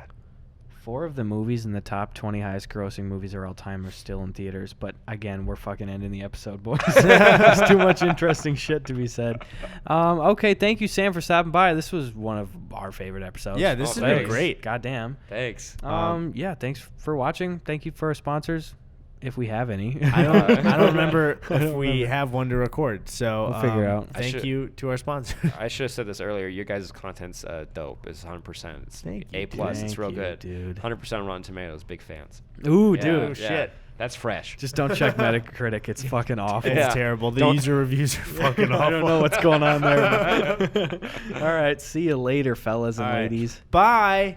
4 of the movies in the top 20 highest grossing movies of all time are still in theaters. But again, we're fucking ending the episode, boys. There's too much interesting shit to be said. Okay, thank you, Sam, for stopping by. This was one of our favorite episodes. Yeah, this Oh, has been thanks. great. Goddamn. Thanks. Yeah, thanks for watching. Thank you for our sponsors, if we have any. I don't remember if we have one to record, so We'll figure it out. Thank you to our sponsor. I should have said this earlier. Your guys' content's dope. It's 100%. It's Thank you, A+. dude. It's Thank real you, good. dude. 100% Rotten Tomatoes. Big fans. Ooh, Yeah, dude. yeah. shit. That's fresh. Just don't check Metacritic. It's fucking awful. It's Yeah. terrible. The Don't- user reviews are fucking awful. I don't know what's going on there. All right, see you later, fellas and All right. ladies. Bye.